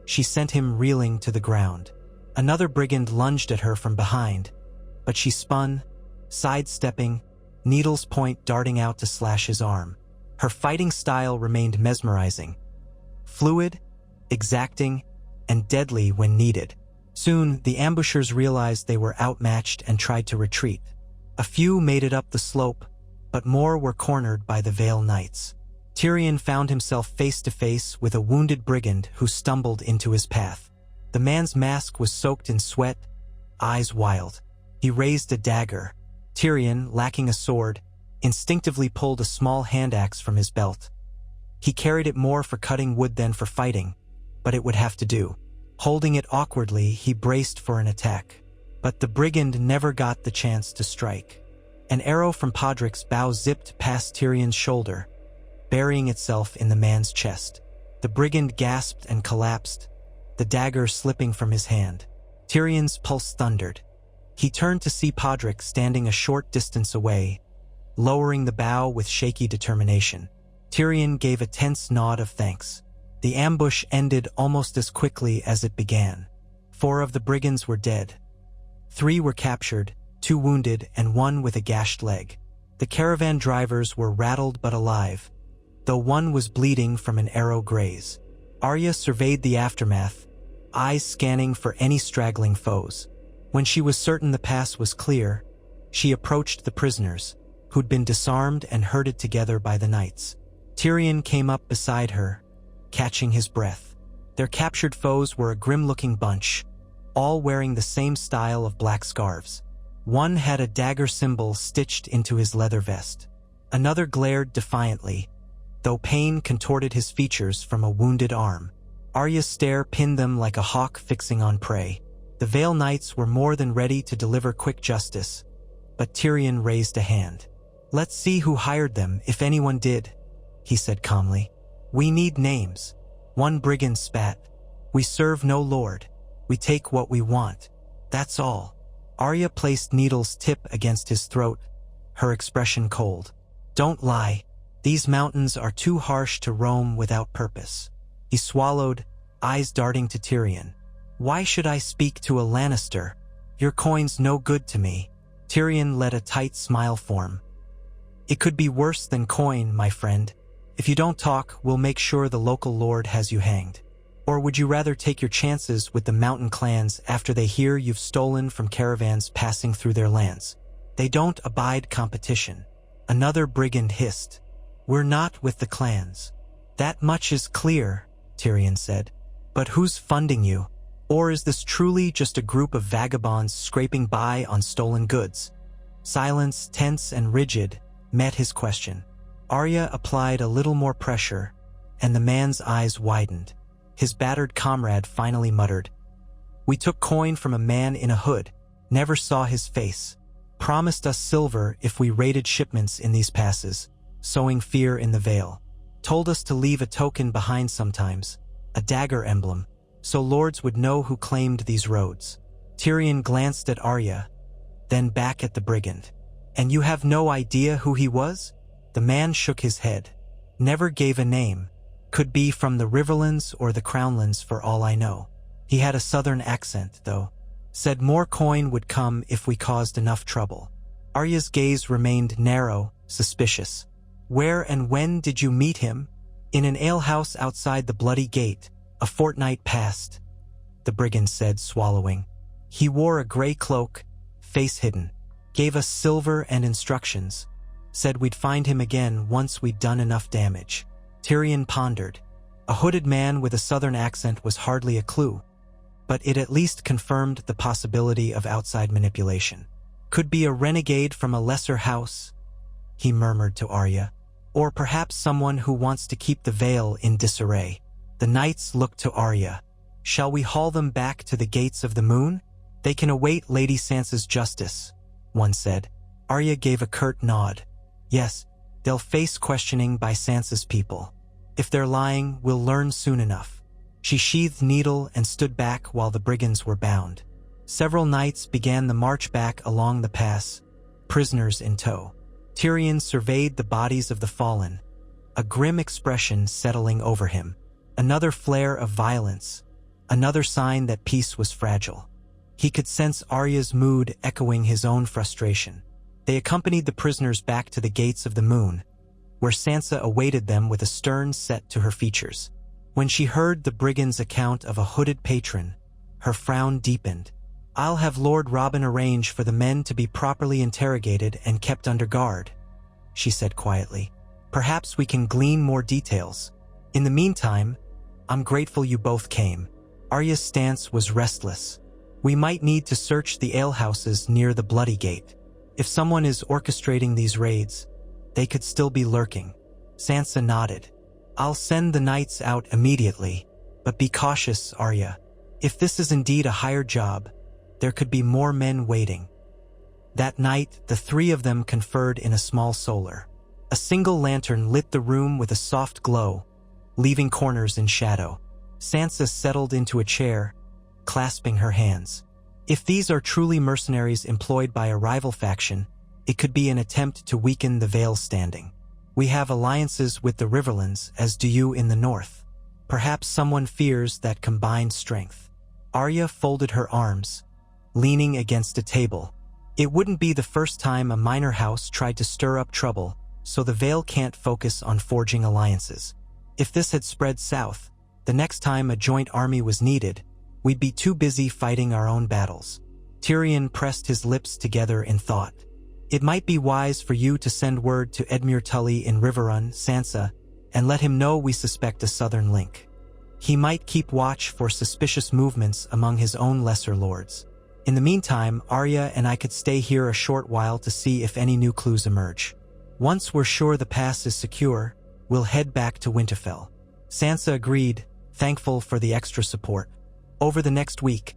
she sent him reeling to the ground. Another brigand lunged at her from behind, but she spun, sidestepping, needle's point darting out to slash his arm. Her fighting style remained mesmerizing, fluid, exacting, and deadly when needed. Soon, the ambushers realized they were outmatched and tried to retreat. A few made it up the slope, but more were cornered by the Vale Knights. Tyrion found himself face to face with a wounded brigand who stumbled into his path. The man's mask was soaked in sweat, eyes wild. He raised a dagger. Tyrion, lacking a sword, instinctively pulled a small hand axe from his belt. He carried it more for cutting wood than for fighting, but it would have to do. Holding it awkwardly, he braced for an attack. But the brigand never got the chance to strike. An arrow from Podrick's bow zipped past Tyrion's shoulder, burying itself in the man's chest. The brigand gasped and collapsed, the dagger slipping from his hand. Tyrion's pulse thundered. He turned to see Podrick standing a short distance away, lowering the bow with shaky determination. Tyrion gave a tense nod of thanks. The ambush ended almost as quickly as it began. 4 of the brigands were dead. 3 were captured, 2 wounded, and 1 with a gashed leg. The caravan drivers were rattled but alive, though 1 was bleeding from an arrow graze. Arya surveyed the aftermath, eyes scanning for any straggling foes. When she was certain the pass was clear, she approached the prisoners, who'd been disarmed and herded together by the knights. Tyrion came up beside her, catching his breath. Their captured foes were a grim-looking bunch, all wearing the same style of black scarves. One had a dagger symbol stitched into his leather vest. Another glared defiantly, though pain contorted his features from a wounded arm. Arya's stare pinned them like a hawk fixing on prey. The Vale Knights were more than ready to deliver quick justice, but Tyrion raised a hand. "Let's see who hired them, if anyone did," he said calmly. "We need names." One brigand spat. "We serve no lord. We take what we want. That's all." Arya placed Needle's tip against his throat, her expression cold. "Don't lie. These mountains are too harsh to roam without purpose." He swallowed, eyes darting to Tyrion. "Why should I speak to a Lannister? Your coin's no good to me." Tyrion let a tight smile form. "It could be worse than coin, my friend. If you don't talk, we'll make sure the local lord has you hanged. Or would you rather take your chances with the mountain clans after they hear you've stolen from caravans passing through their lands? They don't abide competition." Another brigand hissed. "We're not with the clans." "That much is clear," Tyrion said. "But who's funding you? Or is this truly just a group of vagabonds scraping by on stolen goods?" Silence, tense and rigid, met his question. Arya applied a little more pressure, and the man's eyes widened. His battered comrade finally muttered, "We took coin from a man in a hood, never saw his face. Promised us silver if we raided shipments in these passes, sowing fear in the Vale. Told us to leave a token behind sometimes, a dagger emblem, so lords would know who claimed these roads." Tyrion glanced at Arya, then back at the brigand. "And you have no idea who he was?" The man shook his head. "Never gave a name. Could be from the Riverlands or the Crownlands for all I know. He had a southern accent, though. Said more coin would come if we caused enough trouble." Arya's gaze remained narrow, suspicious. "Where and when did you meet him?" "In an alehouse outside the Bloody Gate, a fortnight past," the brigand said, swallowing. "He wore a gray cloak, face hidden. Gave us silver and instructions. Said we'd find him again once we'd done enough damage." Tyrion pondered. A hooded man with a southern accent was hardly a clue, but it at least confirmed the possibility of outside manipulation. "Could be a renegade from a lesser house," he murmured to Arya. "Or perhaps someone who wants to keep the Vale in disarray." The knights looked to Arya. "Shall we haul them back to the gates of the moon? They can await Lady Sansa's justice," one said. Arya gave a curt nod. "Yes, they'll face questioning by Sansa's people. If they're lying, we'll learn soon enough." She sheathed needle and stood back while the brigands were bound. Several knights began the march back along the pass, prisoners in tow. Tyrion surveyed the bodies of the fallen, a grim expression settling over him. Another flare of violence, another sign that peace was fragile. He could sense Arya's mood echoing his own frustration. They accompanied the prisoners back to the gates of the moon, where Sansa awaited them with a stern set to her features. When she heard the brigand's account of a hooded patron, her frown deepened. "I'll have Lord Robin arrange for the men to be properly interrogated and kept under guard," she said quietly. "Perhaps we can glean more details. In the meantime, I'm grateful you both came." Arya's stance was restless. "We might need to search the alehouses near the Bloody Gate. If someone is orchestrating these raids, they could still be lurking." Sansa nodded. "I'll send the knights out immediately, but be cautious, Arya. If this is indeed a hired job, there could be more men waiting." That night, the three of them conferred in a small solar. A single lantern lit the room with a soft glow, leaving corners in shadow. Sansa settled into a chair, clasping her hands. If these are truly mercenaries employed by a rival faction, it could be an attempt to weaken the Vale's standing. We have alliances with the Riverlands, as do you in the north. Perhaps someone fears that combined strength. Arya folded her arms, leaning against a table. It wouldn't be the first time a minor house tried to stir up trouble, so the Vale can't focus on forging alliances. If this had spread south, the next time a joint army was needed, we'd be too busy fighting our own battles. Tyrion pressed his lips together in thought. "It might be wise for you to send word to Edmure Tully in Riverrun, Sansa, and let him know we suspect a southern link. He might keep watch for suspicious movements among his own lesser lords. In the meantime, Arya and I could stay here a short while to see if any new clues emerge. Once we're sure the pass is secure, we'll head back to Winterfell." Sansa agreed, thankful for the extra support. Over the next week,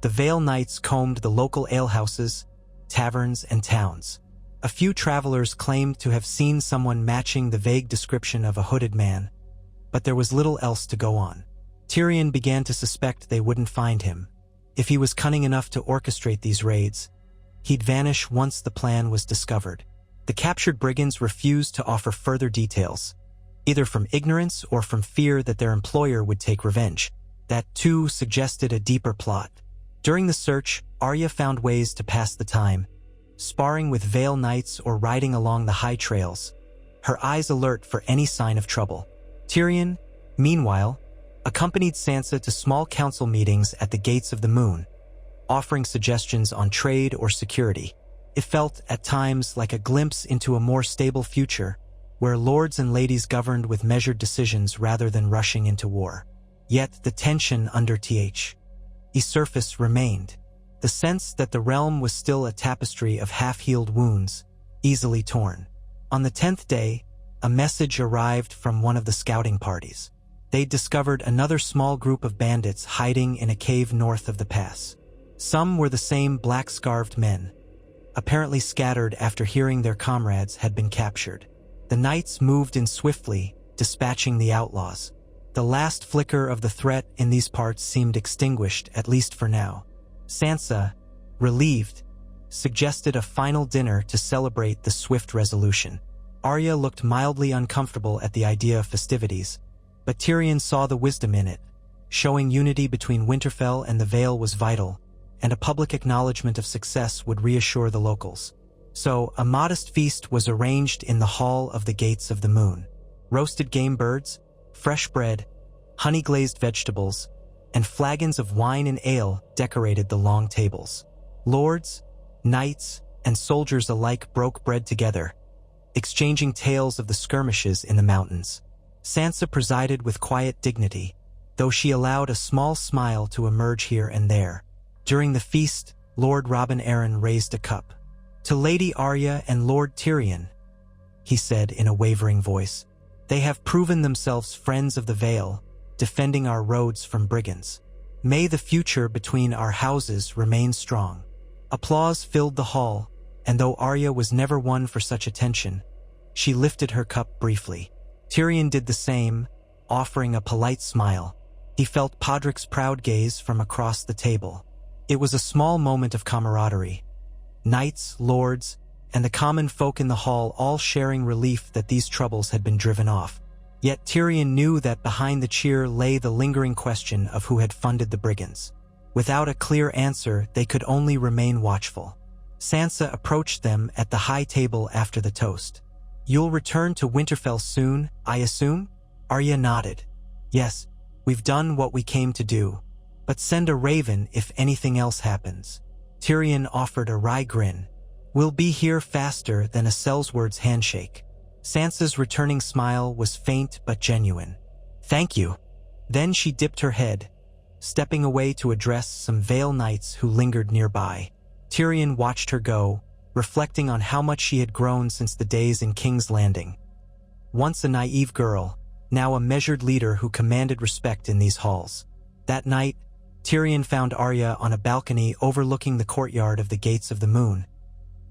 the Vale Knights combed the local alehouses, taverns, and towns. A few travelers claimed to have seen someone matching the vague description of a hooded man, but there was little else to go on. Tyrion began to suspect they wouldn't find him. If he was cunning enough to orchestrate these raids, he'd vanish once the plan was discovered. The captured brigands refused to offer further details, either from ignorance or from fear that their employer would take revenge. That, too, suggested a deeper plot. During the search, Arya found ways to pass the time, sparring with Vale knights or riding along the high trails, her eyes alert for any sign of trouble. Tyrion, meanwhile, accompanied Sansa to small council meetings at the Gates of the Moon, offering suggestions on trade or security. It felt, at times, like a glimpse into a more stable future, where lords and ladies governed with measured decisions rather than rushing into war. Yet the tension under the surface remained. The sense that the realm was still a tapestry of half-healed wounds, easily torn. On the 10th day, a message arrived from one of the scouting parties. They'd discovered another small group of bandits hiding in a cave north of the pass. Some were the same black-scarved men, apparently scattered after hearing their comrades had been captured. The knights moved in swiftly, dispatching the outlaws. The last flicker of the threat in these parts seemed extinguished, at least for now. Sansa, relieved, suggested a final dinner to celebrate the swift resolution. Arya looked mildly uncomfortable at the idea of festivities, but Tyrion saw the wisdom in it. Showing unity between Winterfell and the Vale was vital, and a public acknowledgement of success would reassure the locals. So, a modest feast was arranged in the Hall of the Gates of the Moon. Roasted game birds, fresh bread, honey-glazed vegetables, and flagons of wine and ale decorated the long tables. Lords, knights, and soldiers alike broke bread together, exchanging tales of the skirmishes in the mountains. Sansa presided with quiet dignity, though she allowed a small smile to emerge here and there. During the feast, Lord Robin Arryn raised a cup. "To Lady Arya and Lord Tyrion," he said in a wavering voice. "They have proven themselves friends of the Vale, defending our roads from brigands. May the future between our houses remain strong." Applause filled the hall, and though Arya was never one for such attention, she lifted her cup briefly. Tyrion did the same, offering a polite smile. He felt Podrick's proud gaze from across the table. It was a small moment of camaraderie. Knights, lords, and the common folk in the hall all sharing relief that these troubles had been driven off. Yet Tyrion knew that behind the cheer lay the lingering question of who had funded the brigands. Without a clear answer, they could only remain watchful. Sansa approached them at the high table after the toast. "You'll return to Winterfell soon, I assume?" Arya nodded. "Yes, we've done what we came to do. But send a raven if anything else happens." Tyrion offered a wry grin. "We'll be here faster than a Sellsword's handshake." Sansa's returning smile was faint but genuine. "Thank you." Then she dipped her head, stepping away to address some Vale knights who lingered nearby. Tyrion watched her go, reflecting on how much she had grown since the days in King's Landing. Once a naive girl, now a measured leader who commanded respect in these halls. That night, Tyrion found Arya on a balcony overlooking the courtyard of the Gates of the Moon,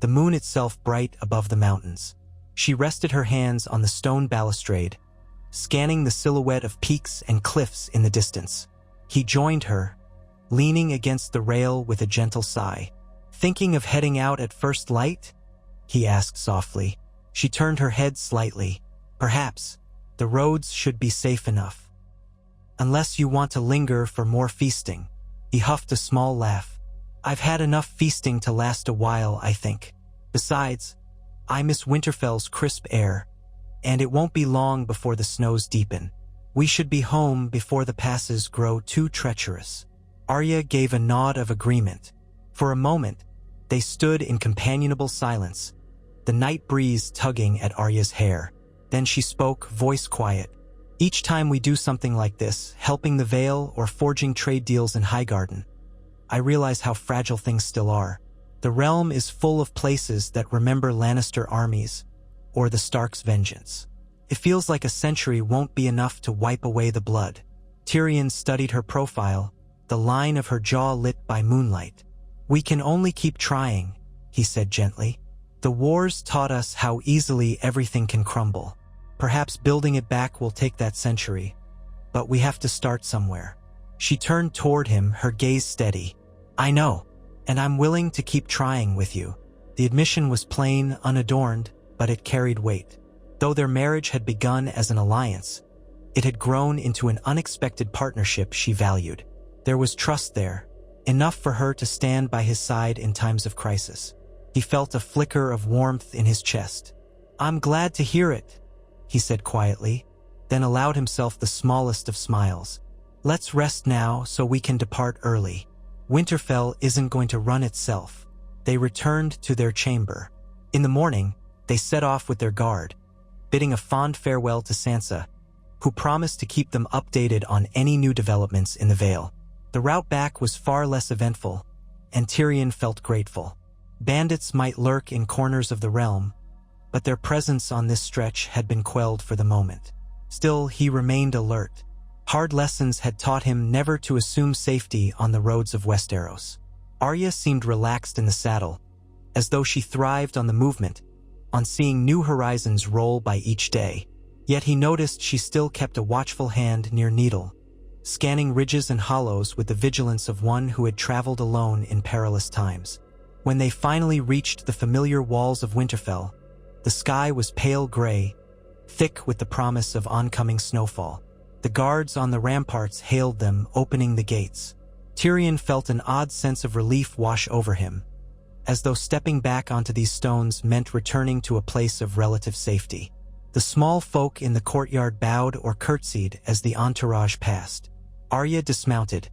the moon itself bright above the mountains. She rested her hands on the stone balustrade, scanning the silhouette of peaks and cliffs in the distance. He joined her, leaning against the rail with a gentle sigh. "Thinking of heading out at first light?" he asked softly. She turned her head slightly. "Perhaps. The roads should be safe enough. Unless you want to linger for more feasting." He huffed a small laugh. "I've had enough feasting to last a while, I think. Besides, I miss Winterfell's crisp air, and it won't be long before the snows deepen. We should be home before the passes grow too treacherous." Arya gave a nod of agreement. For a moment, they stood in companionable silence, the night breeze tugging at Arya's hair. Then she spoke, voice quiet. "Each time we do something like this, helping the Vale or forging trade deals in Highgarden, I realize how fragile things still are. The realm is full of places that remember Lannister armies, or the Starks' vengeance. It feels like a century won't be enough to wipe away the blood." Tyrion studied her profile, the line of her jaw lit by moonlight. "We can only keep trying," he said gently. "The wars taught us how easily everything can crumble. Perhaps building it back will take that century, but we have to start somewhere. She turned toward him, her gaze steady. I know, and I'm willing to keep trying with you. The admission was plain, unadorned, but it carried weight. Though their marriage had begun as an alliance, it had grown into an unexpected partnership she valued. There was trust there, enough for her to stand by his side in times of crisis. He felt a flicker of warmth in his chest. I'm glad to hear it, he said quietly, then allowed himself the smallest of smiles. Let's rest now so we can depart early. Winterfell isn't going to run itself. They returned to their chamber. In the morning, they set off with their guard, bidding a fond farewell to Sansa, who promised to keep them updated on any new developments in the Vale. The route back was far less eventful, and Tyrion felt grateful. Bandits might lurk in corners of the realm, but their presence on this stretch had been quelled for the moment. Still, he remained alert. Hard lessons had taught him never to assume safety on the roads of Westeros. Arya seemed relaxed in the saddle, as though she thrived on the movement, on seeing new horizons roll by each day. Yet he noticed she still kept a watchful hand near Needle, scanning ridges and hollows with the vigilance of one who had traveled alone in perilous times. When they finally reached the familiar walls of Winterfell, the sky was pale gray, thick with the promise of oncoming snowfall. The guards on the ramparts hailed them, opening the gates. Tyrion felt an odd sense of relief wash over him, as though stepping back onto these stones meant returning to a place of relative safety. The small folk in the courtyard bowed or curtsied as the entourage passed. Arya dismounted,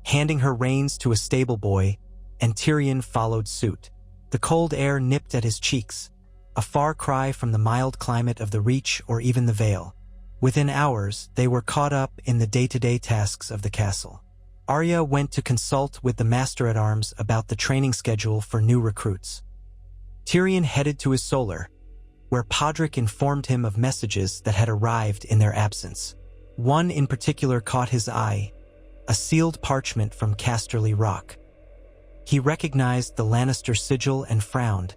handing her reins to a stable boy, and Tyrion followed suit. The cold air nipped at his cheeks, a far cry from the mild climate of the Reach or even the Vale. Within hours, they were caught up in the day-to-day tasks of the castle. Arya went to consult with the Master-at-Arms about the training schedule for new recruits. Tyrion headed to his solar, where Podrick informed him of messages that had arrived in their absence. One in particular caught his eye, a sealed parchment from Casterly Rock. He recognized the Lannister sigil and frowned,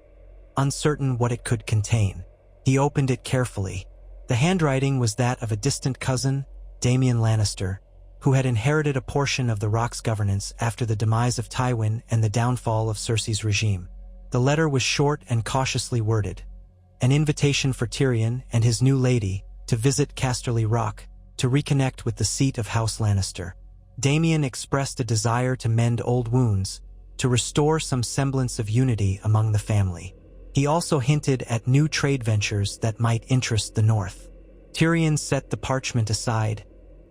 uncertain what it could contain. He opened it carefully. The handwriting was that of a distant cousin, Daemon Lannister, who had inherited a portion of the Rock's governance after the demise of Tywin and the downfall of Cersei's regime. The letter was short and cautiously worded, an invitation for Tyrion and his new lady to visit Casterly Rock to reconnect with the seat of House Lannister. Daemon expressed a desire to mend old wounds, to restore some semblance of unity among the family. He also hinted at new trade ventures that might interest the North. Tyrion set the parchment aside,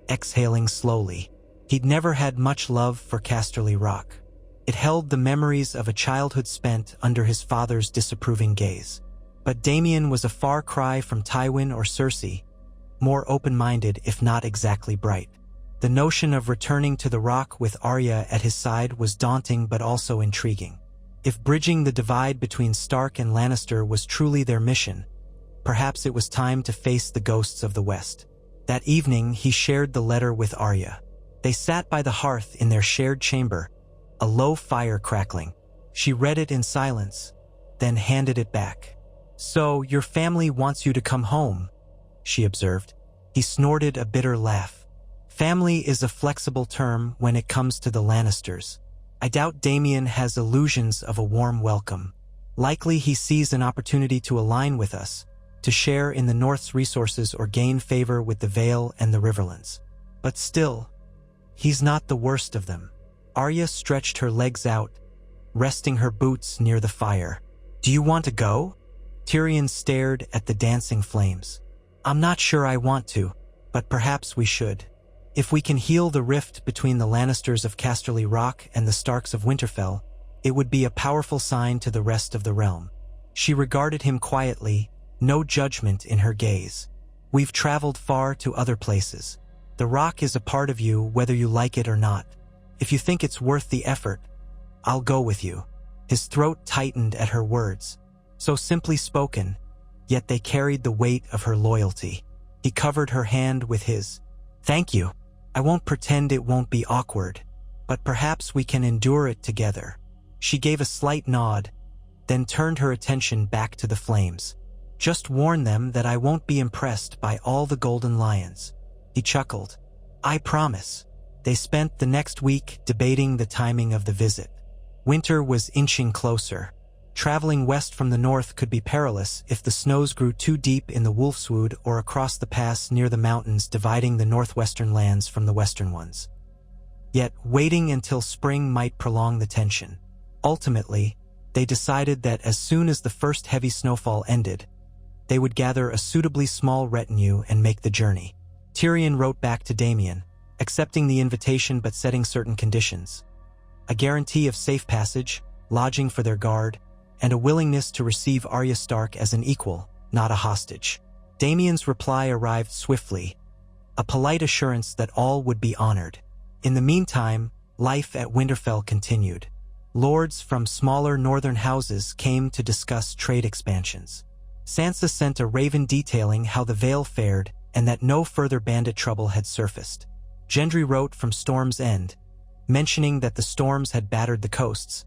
exhaling slowly. He'd never had much love for Casterly Rock. It held the memories of a childhood spent under his father's disapproving gaze. But Daemon was a far cry from Tywin or Cersei, more open-minded if not exactly bright. The notion of returning to the Rock with Arya at his side was daunting but also intriguing. If bridging the divide between Stark and Lannister was truly their mission, perhaps it was time to face the ghosts of the West. That evening, he shared the letter with Arya. They sat by the hearth in their shared chamber, a low fire crackling. She read it in silence, then handed it back. "So, your family wants you to come home," she observed. He snorted a bitter laugh. Family is a flexible term when it comes to the Lannisters. I doubt Daemon has illusions of a warm welcome. Likely he sees an opportunity to align with us, to share in the North's resources or gain favor with the Vale and the Riverlands. But still, he's not the worst of them. Arya stretched her legs out, resting her boots near the fire. "Do you want to go?" Tyrion stared at the dancing flames. "I'm not sure I want to, but perhaps we should. If we can heal the rift between the Lannisters of Casterly Rock and the Starks of Winterfell, it would be a powerful sign to the rest of the realm." She regarded him quietly, no judgment in her gaze. "We've traveled far to other places. The Rock is a part of you whether you like it or not. If you think it's worth the effort, I'll go with you." His throat tightened at her words, so simply spoken, yet they carried the weight of her loyalty. He covered her hand with his. "Thank you. I won't pretend it won't be awkward, but perhaps we can endure it together." She gave a slight nod, then turned her attention back to the flames. Just warn them that I won't be impressed by all the golden lions." He chuckled. "I promise." They spent the next week debating the timing of the visit. Winter was inching closer. Traveling west from the north could be perilous if the snows grew too deep in the Wolfswood or across the pass near the mountains dividing the northwestern lands from the western ones. Yet waiting until spring might prolong the tension. Ultimately, they decided that as soon as the first heavy snowfall ended, they would gather a suitably small retinue and make the journey. Tyrion wrote back to Damian, accepting the invitation but setting certain conditions: a guarantee of safe passage, lodging for their guard, and a willingness to receive Arya Stark as an equal, not a hostage. Damian's reply arrived swiftly, a polite assurance that all would be honored. In the meantime, life at Winterfell continued. Lords from smaller northern houses came to discuss trade expansions. Sansa sent a raven detailing how the Vale fared and that no further bandit trouble had surfaced. Gendry wrote from Storm's End, mentioning that the storms had battered the coasts,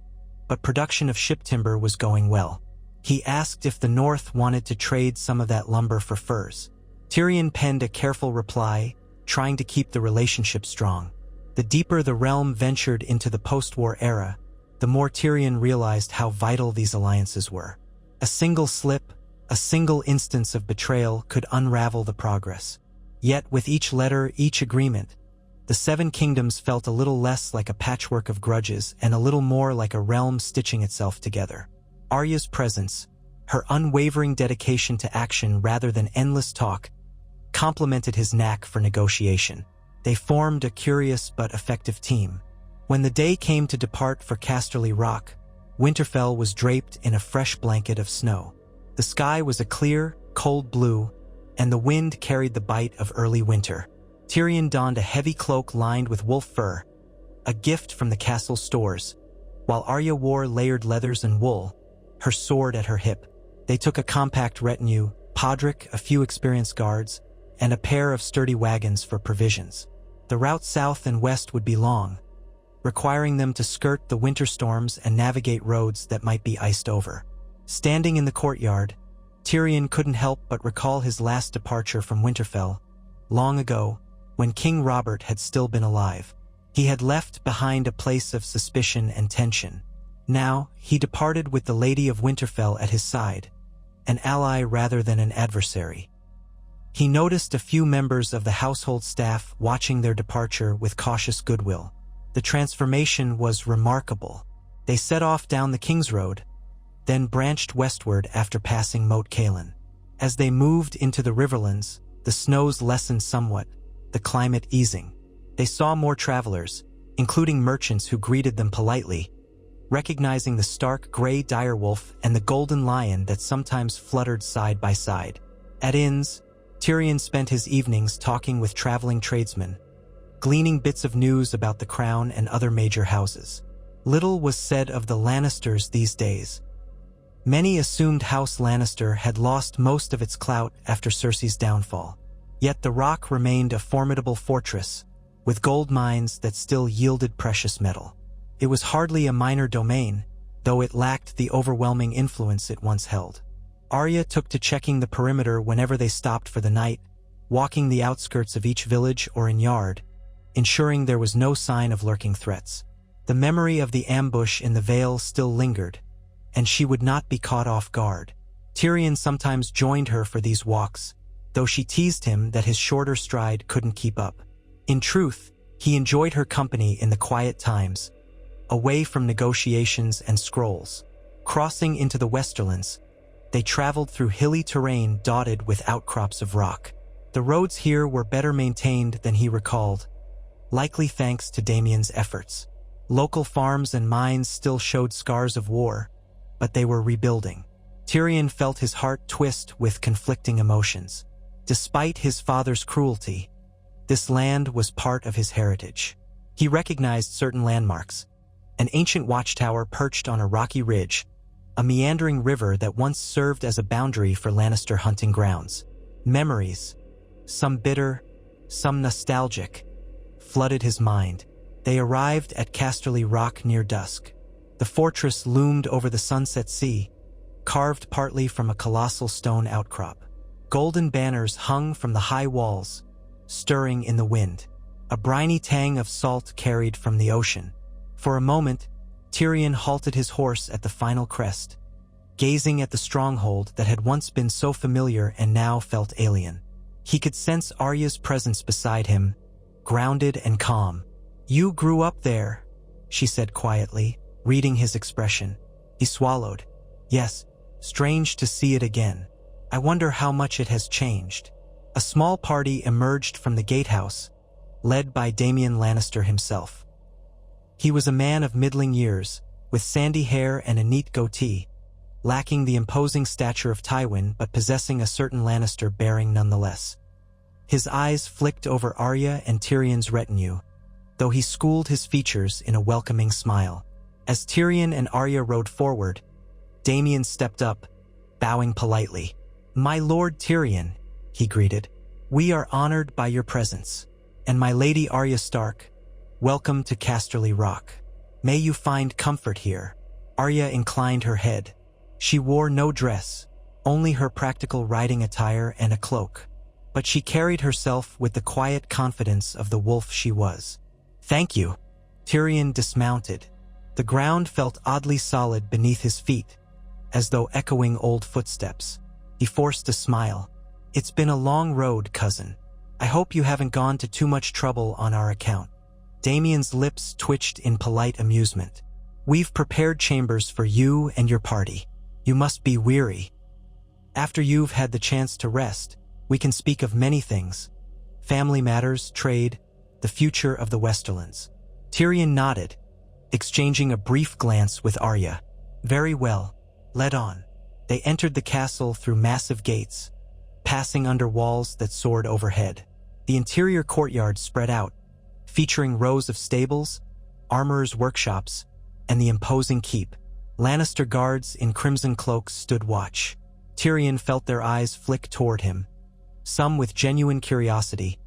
but production of ship timber was going well. He asked if the North wanted to trade some of that lumber for furs. Tyrion penned a careful reply, trying to keep the relationship strong. The deeper the realm ventured into the post-war era, the more Tyrion realized how vital these alliances were. A single slip, a single instance of betrayal could unravel the progress. Yet with each letter, each agreement, the Seven Kingdoms felt a little less like a patchwork of grudges and a little more like a realm stitching itself together. Arya's presence, her unwavering dedication to action rather than endless talk, complemented his knack for negotiation. They formed a curious but effective team. When the day came to depart for Casterly Rock, Winterfell was draped in a fresh blanket of snow. The sky was a clear, cold blue, and the wind carried the bite of early winter. Tyrion donned a heavy cloak lined with wolf fur, a gift from the castle stores, while Arya wore layered leathers and wool, her sword at her hip. They took a compact retinue, Podrick, a few experienced guards, and a pair of sturdy wagons for provisions. The route south and west would be long, requiring them to skirt the winter storms and navigate roads that might be iced over. Standing in the courtyard, Tyrion couldn't help but recall his last departure from Winterfell, long ago, when King Robert had still been alive. He had left behind a place of suspicion and tension. Now, he departed with the Lady of Winterfell at his side, an ally rather than an adversary. He noticed a few members of the household staff watching their departure with cautious goodwill. The transformation was remarkable. They set off down the King's Road, then branched westward after passing Moat Cailin. As they moved into the Riverlands, the snows lessened somewhat, the climate easing. They saw more travelers, including merchants who greeted them politely, recognizing the stark gray direwolf and the golden lion that sometimes fluttered side by side. At inns, Tyrion spent his evenings talking with traveling tradesmen, gleaning bits of news about the crown and other major houses. Little was said of the Lannisters these days. Many assumed House Lannister had lost most of its clout after Cersei's downfall. Yet the Rock remained a formidable fortress, with gold mines that still yielded precious metal. It was hardly a minor domain, though it lacked the overwhelming influence it once held. Arya took to checking the perimeter whenever they stopped for the night, walking the outskirts of each village or inn yard, ensuring there was no sign of lurking threats. The memory of the ambush in the Vale still lingered, and she would not be caught off guard. Tyrion sometimes joined her for these walks, though she teased him that his shorter stride couldn't keep up. In truth, he enjoyed her company in the quiet times, away from negotiations and scrolls. Crossing into the Westerlands, they traveled through hilly terrain dotted with outcrops of rock. The roads here were better maintained than he recalled, likely thanks to Damian's efforts. Local farms and mines still showed scars of war, but they were rebuilding. Tyrion felt his heart twist with conflicting emotions. Despite his father's cruelty, this land was part of his heritage. He recognized certain landmarks: an ancient watchtower perched on a rocky ridge, a meandering river that once served as a boundary for Lannister hunting grounds. Memories, some bitter, some nostalgic, flooded his mind. They arrived at Casterly Rock near dusk. The fortress loomed over the sunset sea, carved partly from a colossal stone outcrop. Golden banners hung from the high walls, stirring in the wind. A briny tang of salt carried from the ocean. For a moment, Tyrion halted his horse at the final crest, gazing at the stronghold that had once been so familiar and now felt alien. He could sense Arya's presence beside him, grounded and calm. "You grew up there," she said quietly, reading his expression. He swallowed. "Yes, strange to see it again. I wonder how much it has changed." A small party emerged from the gatehouse, led by Daemon Lannister himself. He was a man of middling years, with sandy hair and a neat goatee, lacking the imposing stature of Tywin but possessing a certain Lannister bearing nonetheless. His eyes flicked over Arya and Tyrion's retinue, though he schooled his features in a welcoming smile. As Tyrion and Arya rode forward, Daemon stepped up, bowing politely. "My Lord Tyrion," he greeted, "we are honored by your presence. And my Lady Arya Stark, welcome to Casterly Rock. May you find comfort here." Arya inclined her head. She wore no dress, only her practical riding attire and a cloak. But she carried herself with the quiet confidence of the wolf she was. "Thank you." Tyrion dismounted. The ground felt oddly solid beneath his feet, as though echoing old footsteps. He forced a smile. "It's been a long road, cousin. I hope you haven't gone to too much trouble on our account." Damien's lips twitched in polite amusement. "We've prepared chambers for you and your party. You must be weary. After you've had the chance to rest, we can speak of many things. Family matters, trade, the future of the Westerlands." Tyrion nodded, exchanging a brief glance with Arya. "Very well, let on." They entered the castle through massive gates, passing under walls that soared overhead. The interior courtyard spread out, featuring rows of stables, armorers' workshops, and the imposing keep. Lannister guards in crimson cloaks stood watch. Tyrion felt their eyes flick toward him, some with genuine curiosity,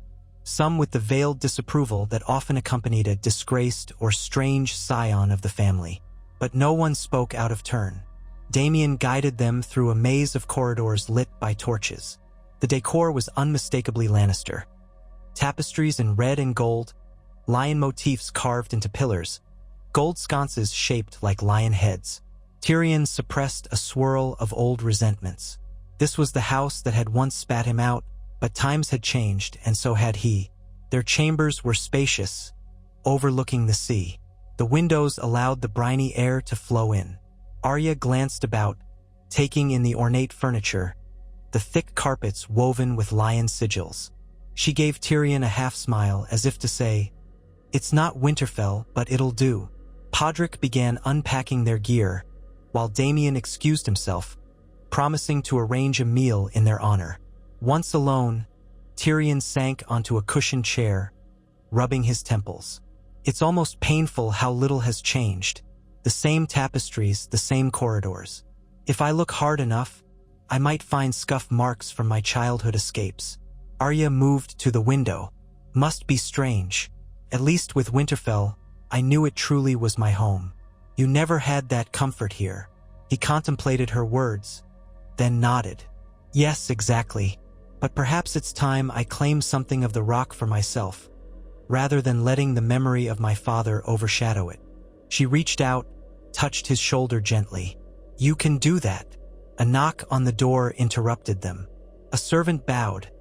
some with the veiled disapproval that often accompanied a disgraced or strange scion of the family. But no one spoke out of turn. Daemon guided them through a maze of corridors lit by torches. The decor was unmistakably Lannister. Tapestries in red and gold, lion motifs carved into pillars, gold sconces shaped like lion heads. Tyrion suppressed a swirl of old resentments. This was the house that had once spat him out, but times had changed, and so had he. Their chambers were spacious, overlooking the sea. The windows allowed the briny air to flow in. Arya glanced about, taking in the ornate furniture, the thick carpets woven with lion sigils. She gave Tyrion a half-smile as if to say, "It's not Winterfell, but it'll do." Podrick began unpacking their gear, while Daemon excused himself, promising to arrange a meal in their honor. Once alone, Tyrion sank onto a cushioned chair, rubbing his temples. It's almost painful how little has changed. The same tapestries, the same corridors. If I look hard enough, I might find scuff marks from my childhood escapes. Arya moved to the window. Must be strange. At least with Winterfell, I knew it truly was my home. You never had that comfort here. He contemplated her words, then nodded. Yes, exactly. But perhaps it's time I claim something of the rock for myself, rather than letting the memory of my father overshadow it. She reached out, touched his shoulder gently. You can do that. A knock on the door interrupted them. A servant bowed,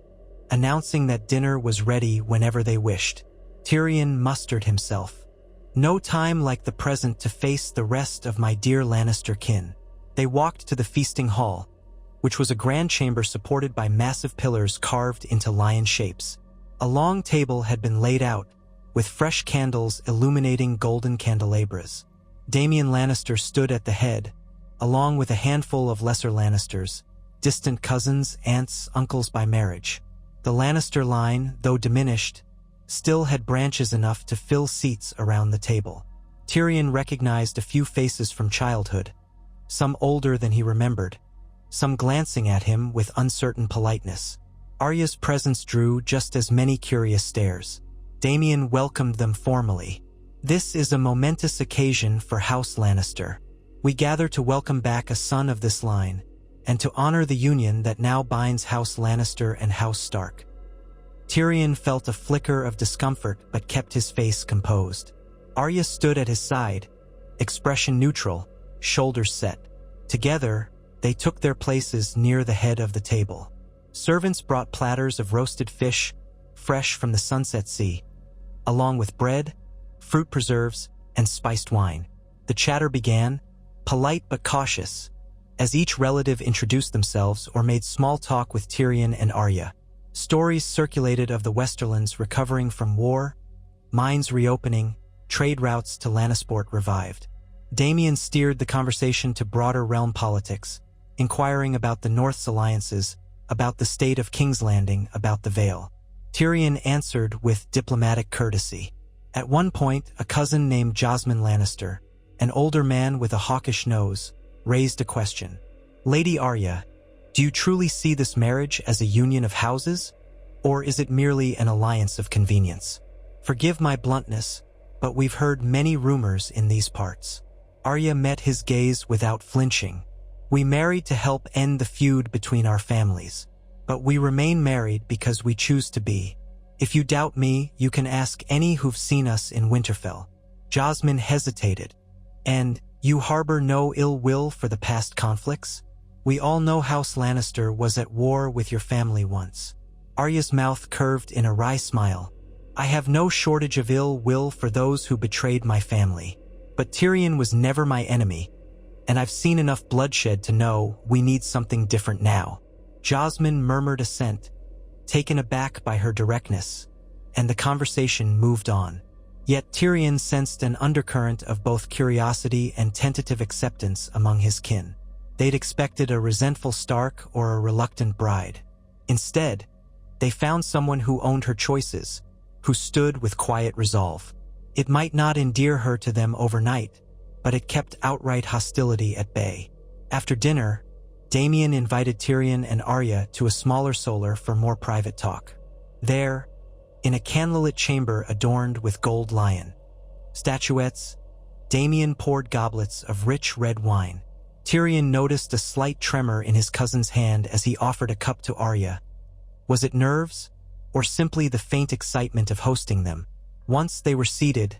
announcing that dinner was ready whenever they wished. Tyrion mustered himself. No time like the present to face the rest of my dear Lannister kin. They walked to the feasting hall, which was a grand chamber supported by massive pillars carved into lion shapes. A long table had been laid out, with fresh candles illuminating golden candelabras. Daemon Lannister stood at the head, along with a handful of lesser Lannisters, distant cousins, aunts, uncles by marriage. The Lannister line, though diminished, still had branches enough to fill seats around the table. Tyrion recognized a few faces from childhood, some older than he remembered, some glancing at him with uncertain politeness. Arya's presence drew just as many curious stares. Daemon welcomed them formally. This is a momentous occasion for House Lannister. We gather to welcome back a son of this line, and to honor the union that now binds House Lannister and House Stark." Tyrion felt a flicker of discomfort but kept his face composed. Arya stood at his side, expression neutral, shoulders set. Together, they took their places near the head of the table. Servants brought platters of roasted fish, fresh from the Sunset Sea, along with bread, fruit preserves, and spiced wine. The chatter began, polite but cautious, as each relative introduced themselves or made small talk with Tyrion and Arya. Stories circulated of the Westerlands recovering from war, mines reopening, trade routes to Lannisport revived. Damian steered the conversation to broader realm politics, inquiring about the North's alliances, about the state of King's Landing, about the Vale. Tyrion answered with diplomatic courtesy. At one point, a cousin named Jasmine Lannister, an older man with a hawkish nose, raised a question. "Lady Arya, do you truly see this marriage as a union of houses, or is it merely an alliance of convenience? Forgive my bluntness, but we've heard many rumors in these parts." Arya met his gaze without flinching. "We married to help end the feud between our families, but we remain married because we choose to be. If you doubt me, you can ask any who've seen us in Winterfell." Jasmine hesitated. "And you harbor no ill will for the past conflicts? We all know House Lannister was at war with your family once." Arya's mouth curved in a wry smile. "I have no shortage of ill will for those who betrayed my family. But Tyrion was never my enemy, and I've seen enough bloodshed to know we need something different now." Jasmine murmured assent, taken aback by her directness, and the conversation moved on. Yet Tyrion sensed an undercurrent of both curiosity and tentative acceptance among his kin. They'd expected a resentful Stark or a reluctant bride. Instead, they found someone who owned her choices, who stood with quiet resolve. It might not endear her to them overnight, but it kept outright hostility at bay. After dinner, Damian invited Tyrion and Arya to a smaller solar for more private talk. There, in a candlelit chamber adorned with gold lion statuettes, Damian poured goblets of rich red wine. Tyrion noticed a slight tremor in his cousin's hand as he offered a cup to Arya. Was it nerves, or simply the faint excitement of hosting them? Once they were seated,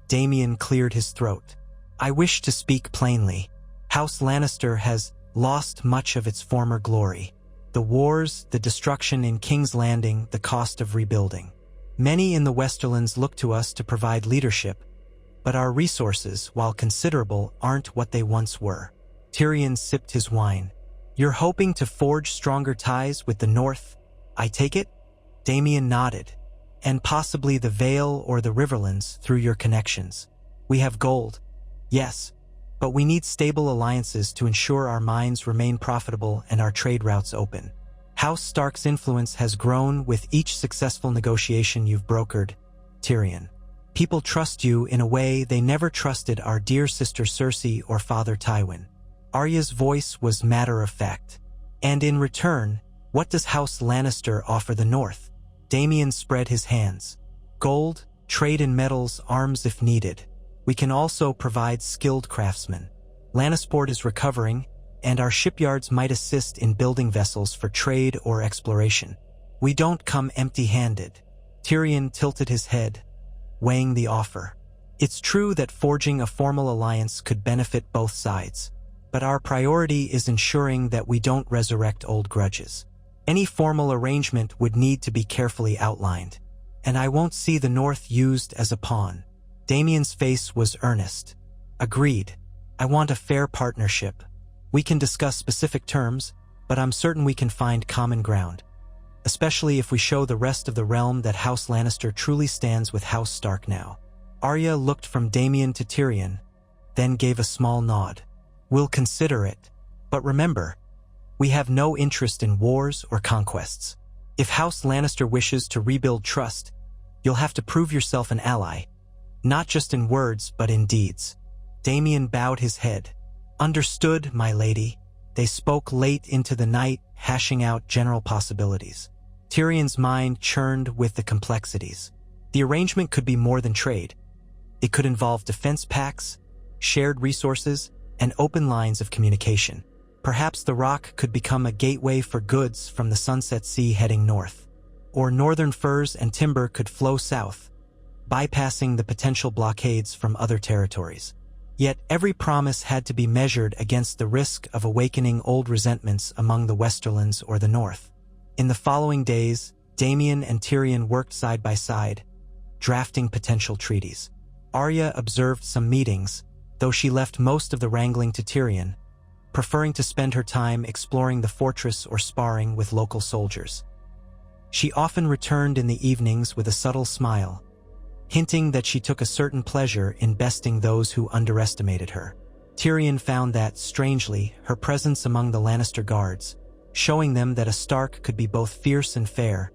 Damian cleared his throat. "I wish to speak plainly. House Lannister has lost much of its former glory. The wars, the destruction in King's Landing, the cost of rebuilding. Many in the Westerlands look to us to provide leadership, but our resources, while considerable, aren't what they once were." Tyrion sipped his wine. "You're hoping to forge stronger ties with the North, I take it?" Damian nodded. "And possibly the Vale or the Riverlands through your connections. We have gold, yes, but we need stable alliances to ensure our mines remain profitable and our trade routes open. House Stark's influence has grown with each successful negotiation you've brokered, Tyrion. People trust you in a way they never trusted our dear sister Cersei or father Tywin." Arya's voice was matter-of-fact. "And in return, what does House Lannister offer the North?" Damian spread his hands. "Gold, trade in metals, arms if needed. We can also provide skilled craftsmen. Lannisport is recovering, and our shipyards might assist in building vessels for trade or exploration. We don't come empty-handed." Tyrion tilted his head, weighing the offer. "It's true that forging a formal alliance could benefit both sides, but our priority is ensuring that we don't resurrect old grudges. Any formal arrangement would need to be carefully outlined, and I won't see the North used as a pawn." Damian's face was earnest. "Agreed. I want a fair partnership. We can discuss specific terms, but I'm certain we can find common ground, especially if we show the rest of the realm that House Lannister truly stands with House Stark now." Arya looked from Damian to Tyrion, then gave a small nod. "We'll consider it. But remember, we have no interest in wars or conquests. If House Lannister wishes to rebuild trust, you'll have to prove yourself an ally, not just in words but in deeds." Damian bowed his head. "Understood, my lady." They spoke late into the night, hashing out general possibilities. Tyrion's mind churned with the complexities. The arrangement could be more than trade. It could involve defense pacts, shared resources, and open lines of communication. Perhaps the rock could become a gateway for goods from the Sunset Sea heading north. Or northern furs and timber could flow south, bypassing the potential blockades from other territories. Yet every promise had to be measured against the risk of awakening old resentments among the Westerlands or the north. In the following days, Damian and Tyrion worked side by side, drafting potential treaties. Arya observed some meetings, though she left most of the wrangling to Tyrion, preferring to spend her time exploring the fortress or sparring with local soldiers. She often returned in the evenings with a subtle smile, hinting that she took a certain pleasure in besting those who underestimated her. Tyrion found that, strangely, her presence among the Lannister guards, showing them that a Stark could be both fierce and fair,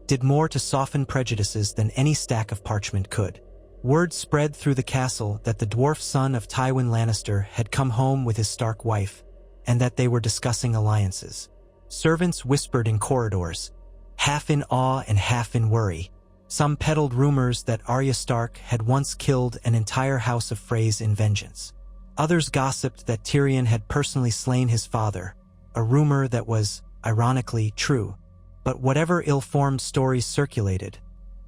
did more to soften prejudices than any stack of parchment could. Word spread through the castle that the dwarf son of Tywin Lannister had come home with his Stark wife, and that they were discussing alliances. Servants whispered in corridors, half in awe and half in worry. Some peddled rumors that Arya Stark had once killed an entire house of Freys in vengeance. Others gossiped that Tyrion had personally slain his father, a rumor that was, ironically, true. But whatever ill-formed stories circulated,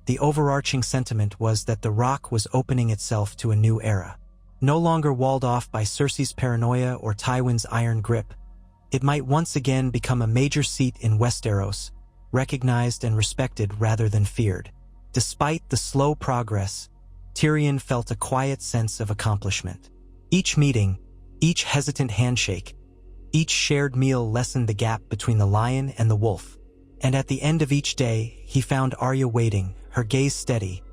the overarching sentiment was that the Rock was opening itself to a new era. No longer walled off by Cersei's paranoia or Tywin's iron grip, it might once again become a major seat in Westeros, recognized and respected rather than feared. Despite the slow progress, Tyrion felt a quiet sense of accomplishment. Each meeting, each hesitant handshake, each shared meal lessened the gap between the lion and the wolf. And at the end of each day, he found Arya waiting, her gaze steady,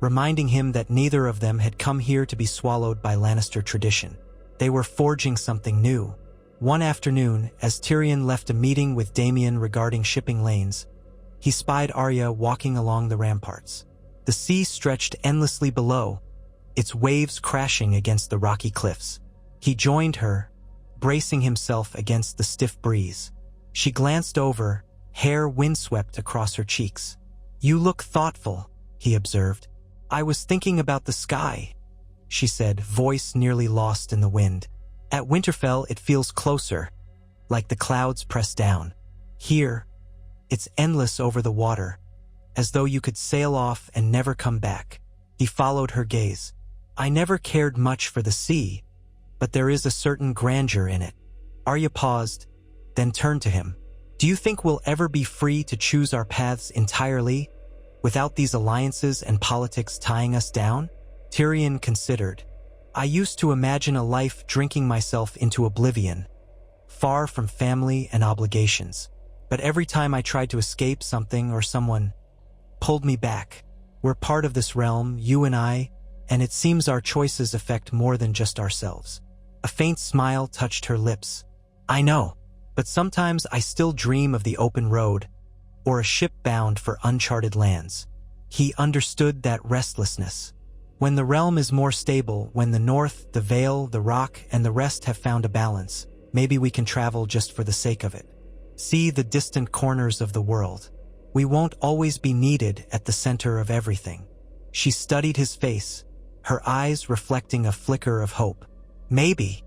reminding him that neither of them had come here to be swallowed by Lannister tradition. They were forging something new. One afternoon, as Tyrion left a meeting with Damian regarding shipping lanes, he spied Arya walking along the ramparts. The sea stretched endlessly below, its waves crashing against the rocky cliffs. He joined her, bracing himself against the stiff breeze. She glanced over, hair windswept across her cheeks. "You look thoughtful," he observed. "I was thinking about the sky," she said, voice nearly lost in the wind. "At Winterfell it feels closer, like the clouds press down. Here, it's endless over the water, as though you could sail off and never come back." He followed her gaze. "I never cared much for the sea, but there is a certain grandeur in it." Arya paused, then turned to him. "Do you think we'll ever be free to choose our paths entirely, without these alliances and politics tying us down?" Tyrion considered. "I used to imagine a life drinking myself into oblivion, far from family and obligations. But every time I tried to escape, something or someone pulled me back. We're part of this realm, you and I, and it seems our choices affect more than just ourselves." A faint smile touched her lips. "I know, but sometimes I still dream of the open road, or a ship bound for uncharted lands." He understood that restlessness. When the realm is more stable, when the north, the Vale, the Rock, and the rest have found a balance, maybe we can travel just for the sake of it. See the distant corners of the world. We won't always be needed at the center of everything. She studied his face, her eyes reflecting a flicker of hope. "Maybe,"